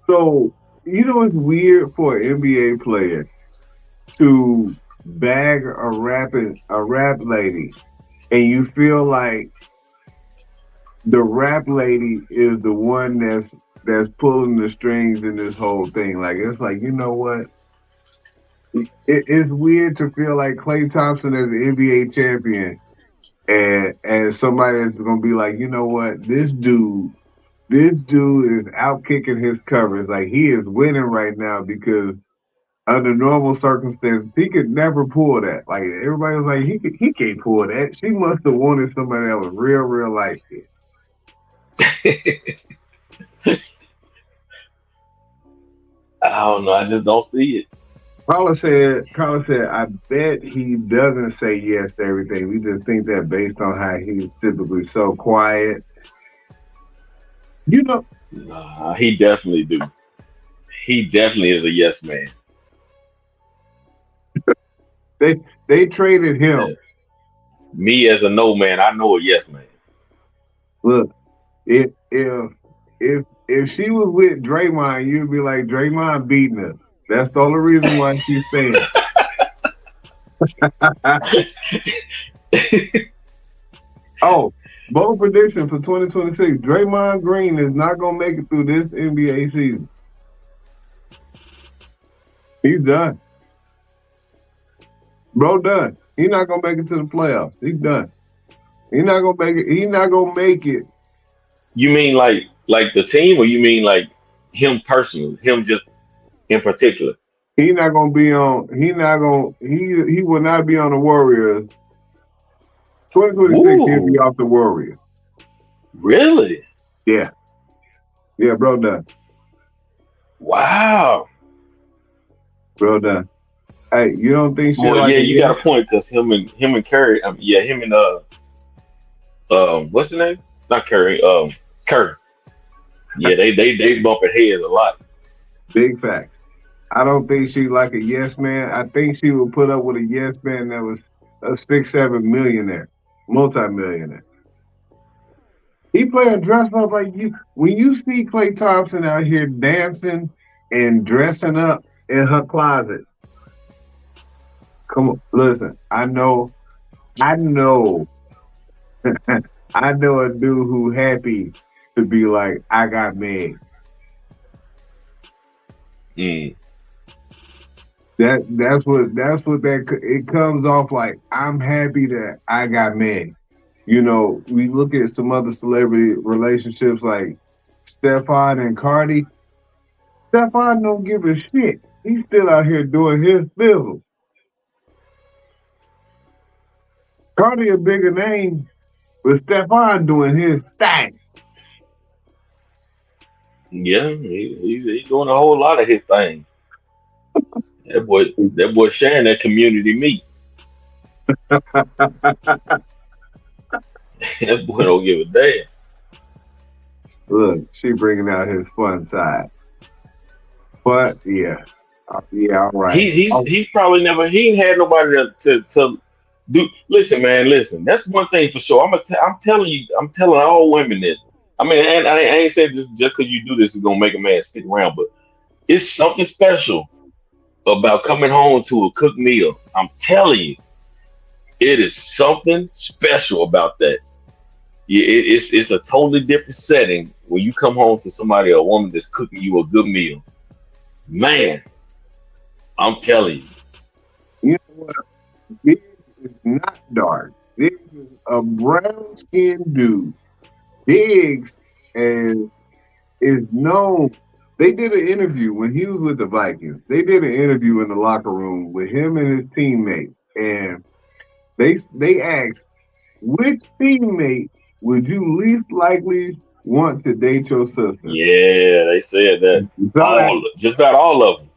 so. You know, it's weird for an NBA player to bag a rap lady, and you feel like the rap lady is the one that's pulling the strings in this whole thing. Like it's like, you know what? It's weird to feel like Klay Thompson as an NBA champion and somebody that's gonna be like, you know what, this dude is out kicking his covers. Like he is winning right now because under normal circumstances, he could never pull that. Like everybody was like, he can't pull that. She must have wanted somebody that was real like this. I don't know. I just don't see it. Carla said, I bet he doesn't say yes to everything. We just think that based on how he's typically so quiet. You know. Nah, he definitely do. He definitely is a yes man. They traded him. Me as a no man, I know a yes man. Look, if she was with Draymond, you'd be like, Draymond beating her. That's the only reason why she's saying. Oh, bold prediction for 2026. Draymond Green is not going to make it through this NBA season. He's done. Bro done. He's not going to make it to the playoffs. He's done. He's not going to make it. He's not going to make it. You mean like the team, or you mean like him personally? Him just in particular? He's not going to be on. He will not be on the Warriors. 2026, he'll be off the Warriors. Really? Yeah. Yeah, bro done. Wow. Bro done. Hey, you don't think shit like you got a point because him and Curry, him and what's the name? Not Curry, Curry. Yeah, they bumping heads a lot. Big facts. I don't think she's like a yes man. I think she would put up with a yes man that was a 6-7 millionaire, multi-millionaire. He playing dress up like you. When you see Klay Thompson out here dancing and dressing up in her closet, come on, listen. I know. I know a dude who happy to be like, I got made. That's what it comes off like. I'm happy that I got made. You know, we look at some other celebrity relationships like Stephon and Cardi. Stephon don't give a shit. He's still out here doing his business. Cardi a bigger name, but Stephon doing his thing. Yeah, he's doing a whole lot of his thing. That boy sharing that community meat. That boy don't give a damn. Look, she bringing out his fun side. But yeah, all right. He's probably never ain't had nobody to do. Listen, man, listen. That's one thing for sure. I'm telling all women this. I mean, and I ain't saying just because you do this is gonna make a man stick around, but it's something special about coming home to a cooked meal. I'm telling you, it is something special about that. Yeah, it's a totally different setting when you come home to somebody, a woman that's cooking you a good meal. Man, I'm telling you. You know what? This is not dark. This is a brown skinned dude. Diggs is known. They did an interview when he was with the Vikings. They did an interview in the locker room with him and his teammates, and they asked, which teammate would you least likely want to date your sister? Yeah, they said that. Just about all of them.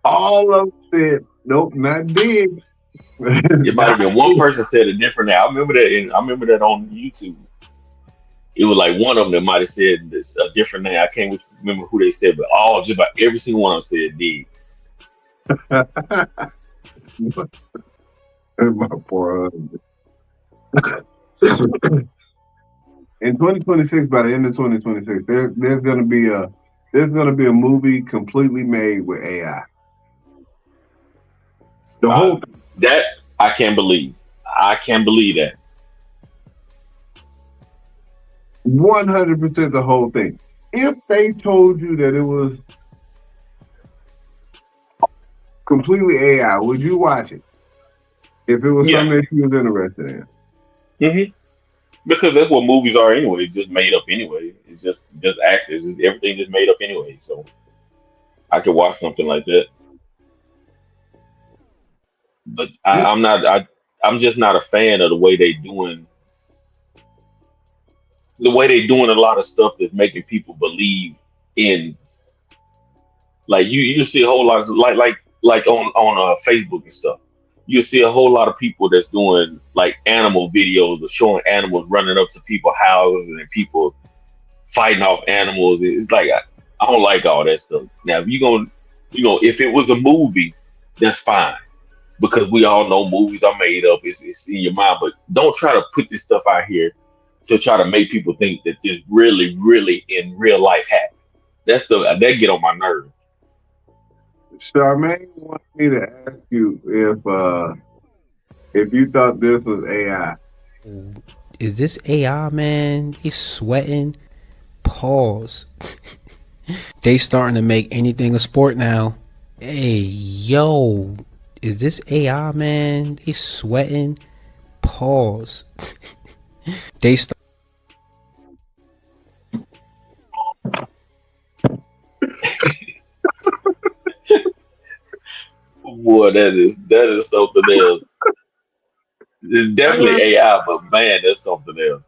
All of them said, nope, not Diggs. It might have been one person said it different. I remember that on YouTube. It was like one of them that might have said this a different name. I can't remember who they said, but just about every single one of them said D. My poor husband. In 2026, by the end of 2026, there's gonna be a movie completely made with AI. The whole that I can't believe. I can't believe that. 100% the whole thing. If they told you that it was completely AI, would you watch it? If it was something that you was interested in. Mm-hmm. Because that's what movies are anyway. It's just made up anyway. It's just actors. It's everything just made up anyway. So I could watch something like that. But I'm just not a fan of the way they doing a lot of stuff that's making people believe in, like you see a whole lot of like on Facebook and stuff. You see a whole lot of people that's doing like animal videos or showing animals running up to people's houses and people fighting off animals. It's like I don't like all that stuff. Now if if it was a movie, that's fine. Because we all know movies are made up. It's in your mind, but don't try to put this stuff out here to try to make people think that this really, really in real life happened. That get on my nerves. Charmaine wants me to ask you if you thought this was AI. Is this AI, man? He's sweating. Pause. They starting to make anything a sport now. Hey, yo. Is this AI, man? He's sweating. Pause. They start. Boy, that is something else. It's definitely AI, but man, that's something else.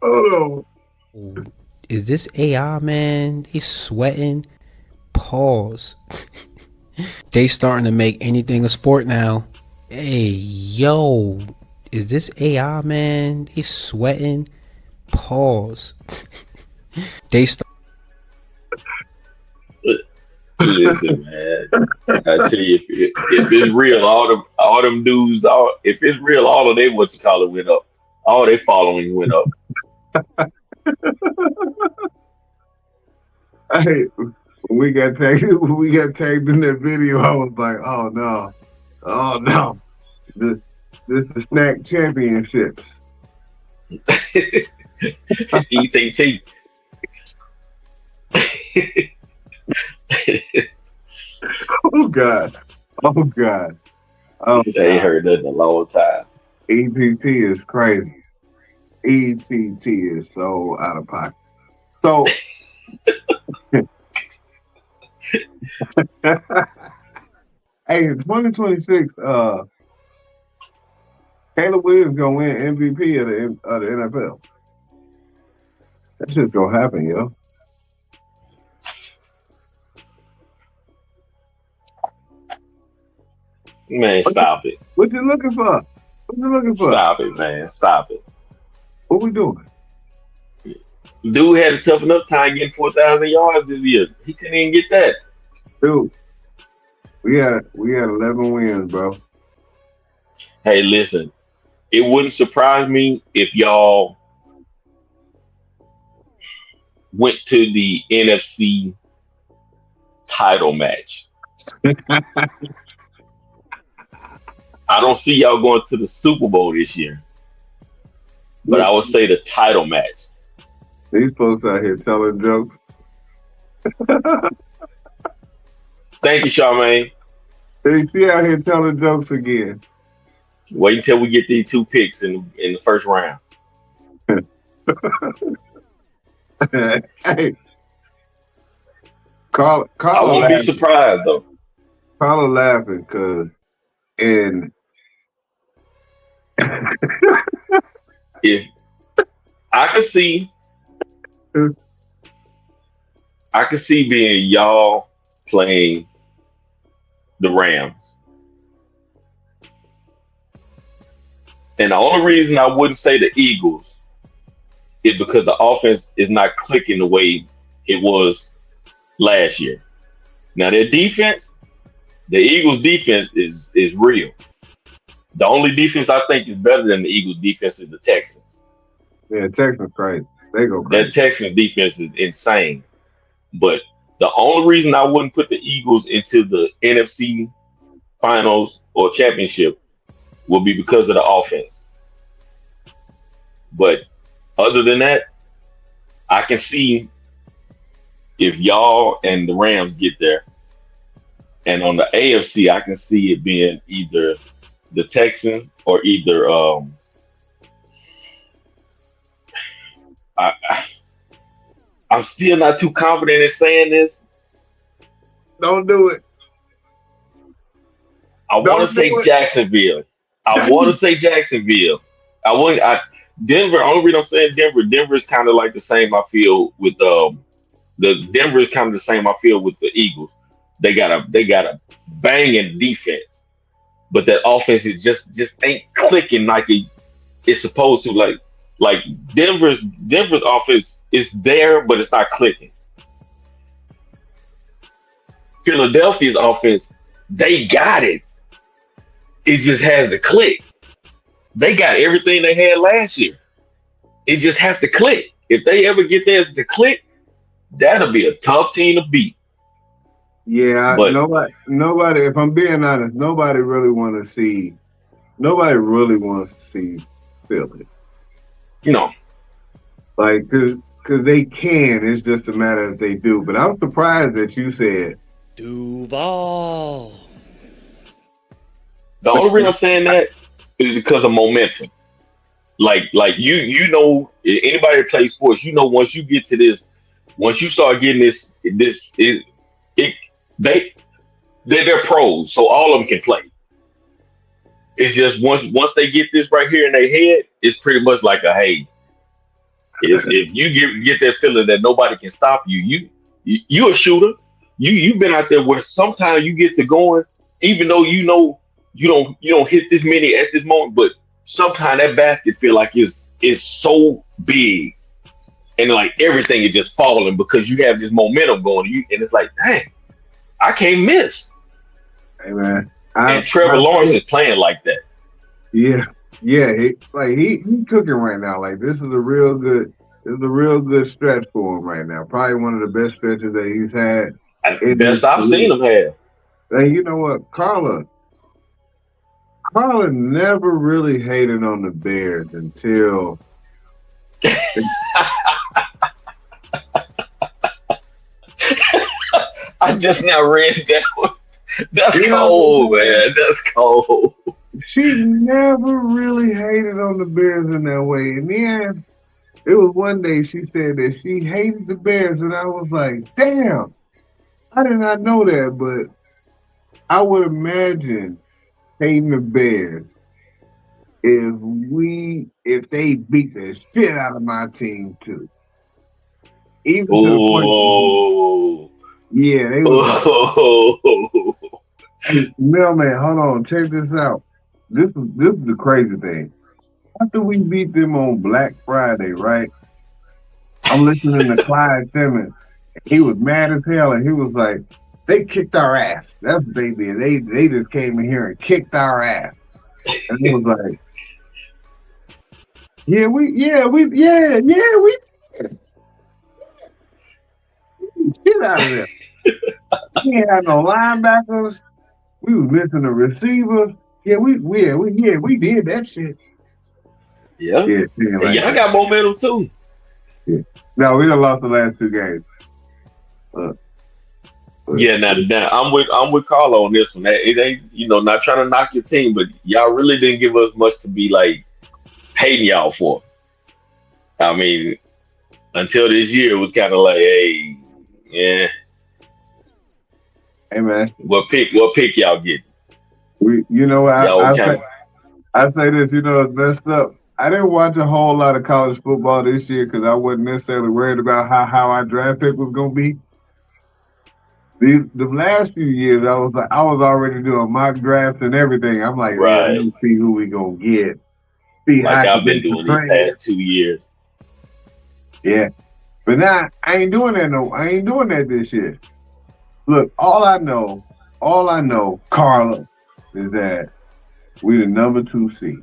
Oh. Is this AI, man? He's sweating. Pause. They starting to make anything a sport now. Hey, yo. Is this AI, man? He's sweating. Pause. They start. Listen, man. I tell you, if it's real, all them dudes, if it's real, all of they went up. All their following went up. Hey, when we got tagged in that video, I was like, oh no, this is snack championships. ETT. Oh God. They ain't heard that in a long time. ETT is crazy. ETT is so out of pocket. So, hey, in 2026, Caleb Williams gonna win MVP of the NFL. That shit's gonna happen, yo. Man, stop it. What you looking for? What you looking for? Stop it, man. Stop it. What we doing? Dude had a tough enough time getting 4,000 yards this year. He couldn't even get that. Dude, we had 11 wins, bro. Hey, listen. It wouldn't surprise me if y'all went to the NFC title match. I don't see y'all going to the Super Bowl this year, but I would say the title match. These folks out here telling jokes. Thank you, Charmaine. She out here telling jokes again. Wait until we get these 2 picks in the first round. Hey, Carla I won't be surprised though. Carla laughing because if I could see being y'all playing the Rams. And the only reason I wouldn't say the Eagles is because the offense is not clicking the way it was last year. Now their defense, the Eagles defense is real. The only defense I think is better than the Eagles defense is the Texans. Yeah, Texans crazy. They go crazy. That Texans defense is insane. But the only reason I wouldn't put the Eagles into the NFC finals or championship will be because of the offense. But other than that, I can see if y'all and the Rams get there. And on the AFC, I can see it being either the Texans or either I'm still not too confident in saying this. Don't do it. I want to say Jacksonville. Denver. Only reason I'm saying Denver is kind of like the same I feel with the Denver is kind of the same I feel with the Eagles. They got a banging defense, but that offense is just ain't clicking like it's supposed to. Like Denver's offense is there, but it's not clicking. Philadelphia's offense, they got it. It just has to click. They got everything they had last year. It just has to click. If they ever get theirs to click, that'll be a tough team to beat. Yeah, but nobody. If I'm being honest, nobody really wants to see Philly. Like because they can. It's just a matter if they do. But I'm surprised that you said Duval. The only reason I'm saying that is because of momentum. Like you know, anybody that plays sports, you know, once you get to this, once you start getting they're pros, so all of them can play. It's just once they get this right here in their head, it's pretty much like a hey. If you get that feeling that nobody can stop you, you a shooter. You've been out there where sometimes you get to going, even though you know you don't hit this many at this moment, but sometimes that basket feel like is so big and like everything is just falling because you have this momentum going, and it's like, dang, I can't miss. Hey man, and Trevor Lawrence is playing like that. Yeah, he cooking right now. Like this is a real good stretch for him right now. Probably one of the best stretches that he's had. Best I've seen him have. And you know what, Carla never really hated on the Bears until I just now read that one. That's cold, man. That's cold. she never really hated on the Bears in that way. And then it was one day she said that she hated the Bears, and I was like, damn, I did not know that, but I would imagine hating the Bears if they beat the shit out of my team too. Even to the point they was like, hey, Mailman, hold on, check this out. This is the crazy thing. After we beat them on Black Friday, right? I'm listening to Clyde Simmons. He was mad as hell, and he was like, they kicked our ass. That's what they did. They just came in here and kicked our ass. And he was like, we shit out of there. We ain't had no linebackers. We was missing a receiver. Yeah, we did that shit. Yeah. Like y'all got momentum too. Yeah. No, we done lost the last 2 games. Now I'm with Carlo on this one. It ain't, not trying to knock your team, but y'all really didn't give us much to be like hating y'all for. I mean, until this year, it was kind of like, hey, yeah. Hey man, what pick y'all get? I say this, it's messed up. I didn't watch a whole lot of college football this year because I wasn't necessarily worried about how our draft pick was gonna be. The last few years, I was already doing mock drafts and everything. I'm like, right. Let me see who we gonna get. See like I've been doing these past 2 years. Yeah, but now I ain't doing that. I ain't doing that this year. Look, all I know, Carla, is that we the number 2 seed.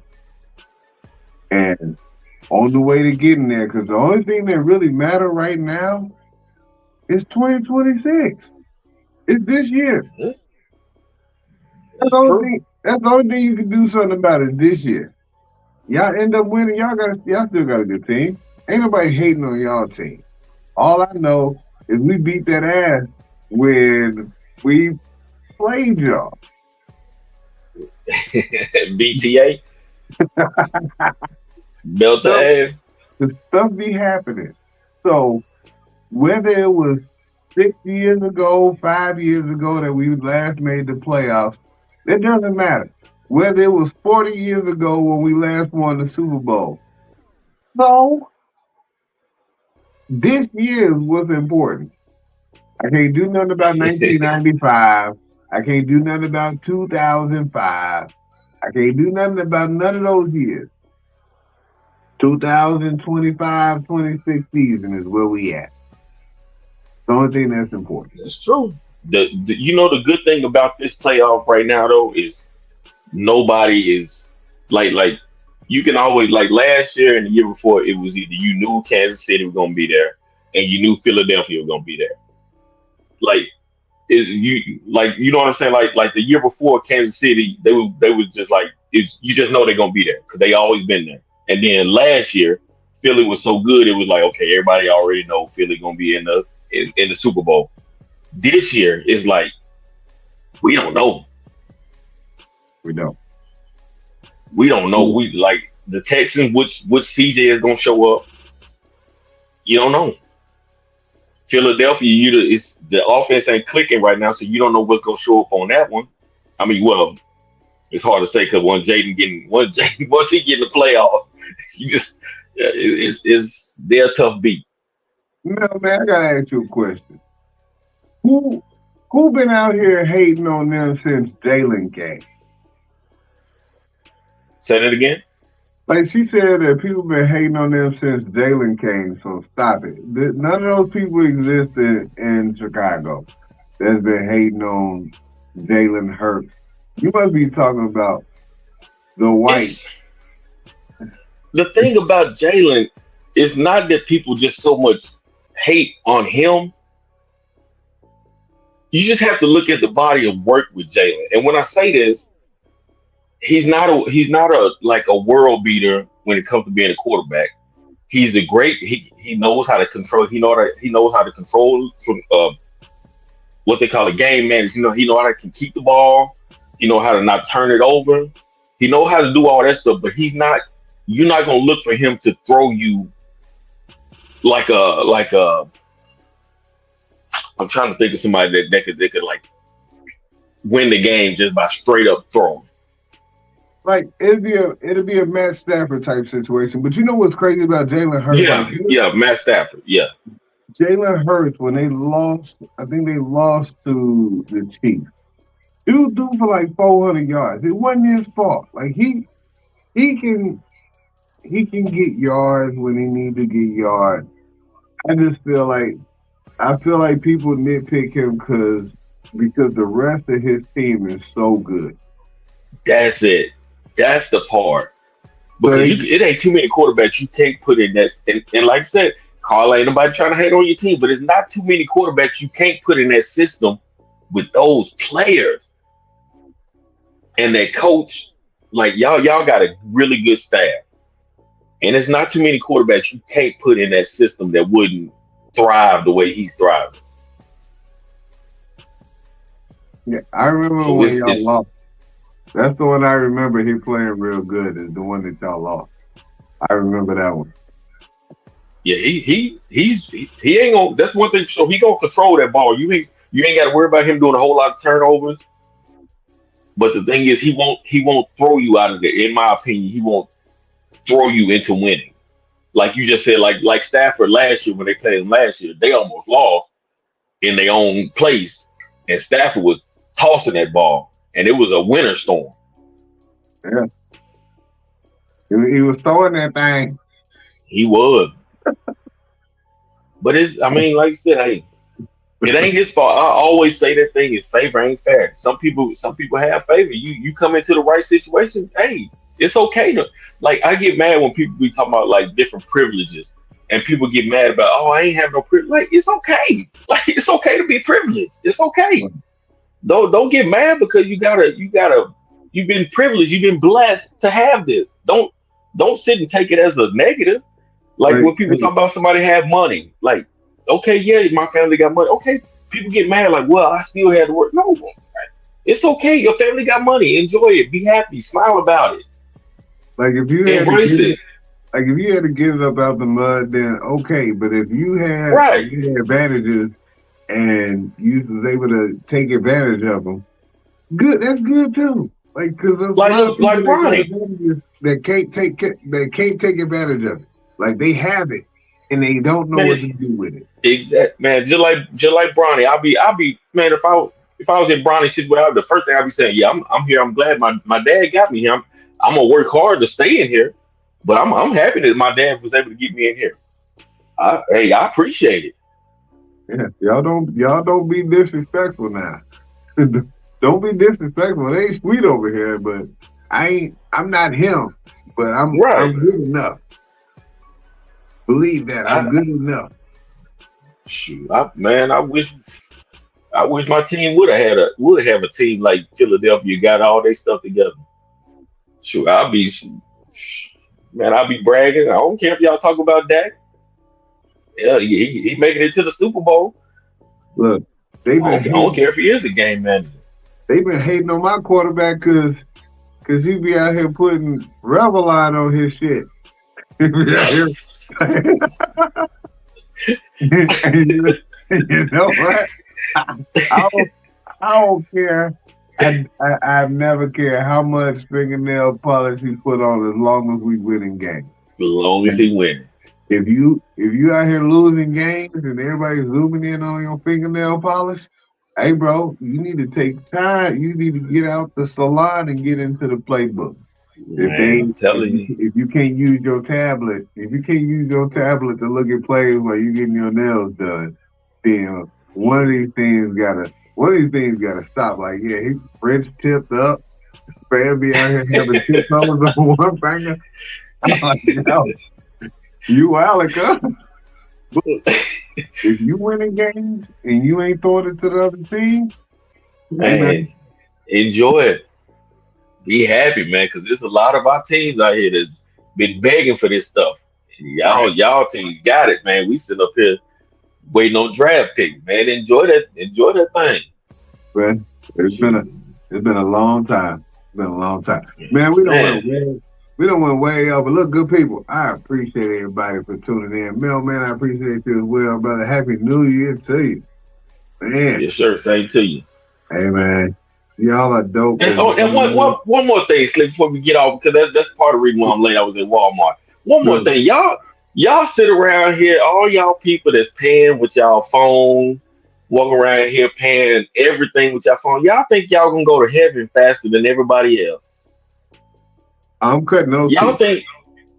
And on the way to getting there, because the only thing that really matter right now is 2026. It's this year. That's the only thing you can do something about it this year. Y'all end up winning, y'all still got a good team. Ain't nobody hating on y'all team. All I know is we beat that ass when we played y'all. BTA? Belt ass. The stuff be happening. So whether it was 6 years ago, 5 years ago that we last made the playoffs, it doesn't matter. Whether it was 40 years ago when we last won the Super Bowl. So this year was important. I can't do nothing about 1995. I can't do nothing about 2005. I can't do nothing about none of those years. 2025, 26 season is where we at. The only thing that's important. That's true. The good thing about this playoff right now though is nobody is like you can always, like last year and the year before, it was either you knew Kansas City was gonna be there and you knew Philadelphia was gonna be there. You know what I'm saying? Like the year before, Kansas City, they was just like, you just know they're gonna be there because they always been there. And then last year, Philly was so good, it was like, okay, everybody already know Philly gonna be in the Super Bowl. This year is like, we don't know. We don't know. We like the Texans, which CJ is gonna show up. You don't know. Philadelphia, the offense ain't clicking right now, so you don't know what's gonna show up on that one. I mean, well, it's hard to say because once he get in the playoffs, they're a tough beat. No, man, I gotta ask you a question. Who been out here hating on them since Jalen came? Say that again. Like she said that people been hating on them since Jalen came, so stop it. None of those people exist in Chicago that's been hating on Jalen Hurts. You must be talking about the white. The thing about Jalen is not that people just so much hate on him. You just have to look at the body of work with Jalen. And when I say this, he's not a world beater when it comes to being a quarterback. He's he knows how to control. He knows how to control what they call a game manager. He know how to keep the ball. He know how to not turn it over. He know how to do all that stuff, but he's not. You're not gonna look for him to throw you like a. I'm trying to think of somebody that could like win the game just by straight up throwing. Like it'll be a Matt Stafford type situation. But you know what's crazy about Jalen Hurts? Yeah, Matt Stafford. Yeah, Jalen Hurts, when they lost, I think they lost to the Chiefs. Dude threw for like 400 yards. It wasn't his fault. Like he can get yards when he needs to get yards. I just feel like people nitpick him because the rest of his team is so good. That's it. That's the part. Because it ain't too many quarterbacks you can't put in that. And like I said, Carl, ain't nobody trying to hate on your team, but it's not too many quarterbacks you can't put in that system with those players and that coach. Like y'all got a really good staff, and it's not too many quarterbacks you can't put in that system that wouldn't thrive the way he's thriving. Yeah, I remember when y'all lost. That's the one I remember him playing real good. Is the one that y'all lost. I remember that one. Yeah, he ain't gonna. That's one thing. So he gonna control that ball. You ain't got to worry about him doing a whole lot of turnovers. But the thing is, he won't throw you out of it. In my opinion, he won't throw you into winning. Like you just said, like Stafford last year when they played him last year, they almost lost in their own place, and Stafford was tossing that ball, and it was a winter storm. Yeah, he was throwing that thing. He was. But I mean, like I said, hey, it ain't his fault. I always say that thing is favor ain't fair. Some people have favor. You come into the right situation, hey, it's okay to like. I get mad when people be talking about like different privileges, and people get mad about, oh, I ain't have no privilege. Like it's okay. Like it's okay to be privileged. It's okay. Don't get mad because you've been privileged. You've been blessed to have this. Don't sit and take it as a negative. Like when people talk about somebody had money, like, okay, yeah, my family got money. Okay, people get mad, like, well, I still had to work. No, it's okay. Your family got money. Enjoy it. Be happy. Smile about it. Like if you embrace it. Like if you had to get it up out the mud, then okay. But if you had advantages and you was able to take advantage of them, good. That's good too. Like because like Ronnie that can't take advantage of it. Like they have it and they don't know what to do with it. Exactly, man. Just like Bronny, I'll be man. If I was in Bronny's situation, the first thing I'd be saying, yeah, I'm here. I'm glad my dad got me here. I'm gonna work hard to stay in here, but I'm happy that my dad was able to get me in here. I appreciate it. Yeah, y'all don't be disrespectful now. Don't be disrespectful. It ain't sweet over here, but I'm not him, but I'm good enough. Believe that I'm good enough. Shoot, I wish my team would have a team like Philadelphia got all their stuff together. Sure, I'll be bragging. I don't care if y'all talk about Dak. Yeah, he making it to the Super Bowl. Look, I don't care if he is a game manager. They've been hating on my quarterback because he be out here putting Reveline on his shit. You know what? I don't care. I've never cared how much fingernail polish he put on as long as we winning games. As long as he wins. If you out here losing games and everybody's zooming in on your fingernail polish, hey bro, you need to take time. You need to get out the salon and get into the playbook. If you can't use your tablet, to look at plays while you getting your nails done, then one of these things gotta stop. Like, yeah, he's French tipped up. Spam be out here having tip numbers on one finger. I'm like, no, you Alec, but if you winning games and you ain't throwing it to the other team, man, enjoy it. Be happy, man, because there's a lot of our teams out here that's been begging for this stuff. Y'all team got it, man. We sit up here waiting on draft picks, man. Enjoy that thing. Man, it's been a long time. Been a long time, man. We don't went way over. Look, good people. I appreciate everybody for tuning in. Man, I appreciate you as well, brother. Happy New Year to you, man. Yes, sir. Same to you. Hey, man, y'all are dope. And one more thing, Slick, before we get off, because that's part of the reason why I'm late. I was at Walmart. One more thing, y'all sit around here, all y'all people that's paying with y'all phone, walk around here paying everything with y'all phone. Y'all think y'all gonna go to heaven faster than everybody else? I'm cutting those. Y'all think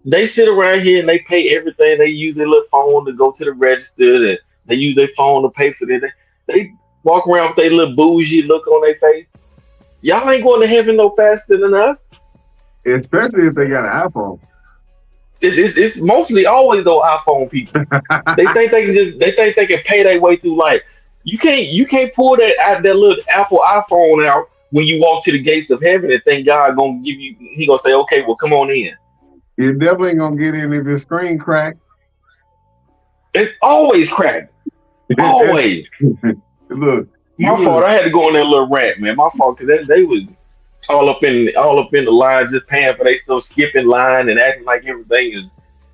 they sit around here and they pay everything? They use their little phone to go to the register, and they use their phone to pay for it. They walk around with their little bougie look on their face. Y'all ain't going to heaven no faster than us. Especially if they got an iPhone. It's mostly always those iPhone people. They think they can pay their way through life. You can't pull that little Apple iPhone out when you walk to the gates of heaven and think God gonna give you. He gonna say, okay, well, come on in. You're definitely gonna get in if your screen cracked. It's always cracked. Always. Look, my fault. I had to go on that little rant, man. My fault, because they was all up in the line, just paying for they still skipping line and acting like everything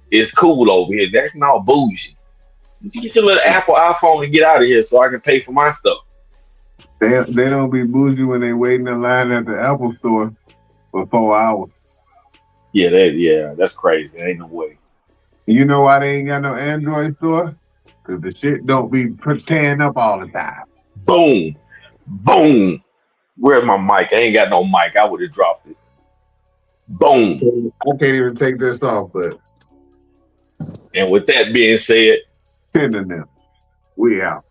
is cool over here. They're acting all bougie. You get your little Apple iPhone and get out of here so I can pay for my stuff. They don't be bougie when they waiting in line at the Apple store for 4 hours. Yeah, that's crazy. There ain't no way. You know why they ain't got no Android store? Because the shit don't be tearing up all the time. Boom. Boom. Where's my mic? I ain't got no mic. I would have dropped it. Boom. I can't even take this off, but. And with that being said, Sending them. We out.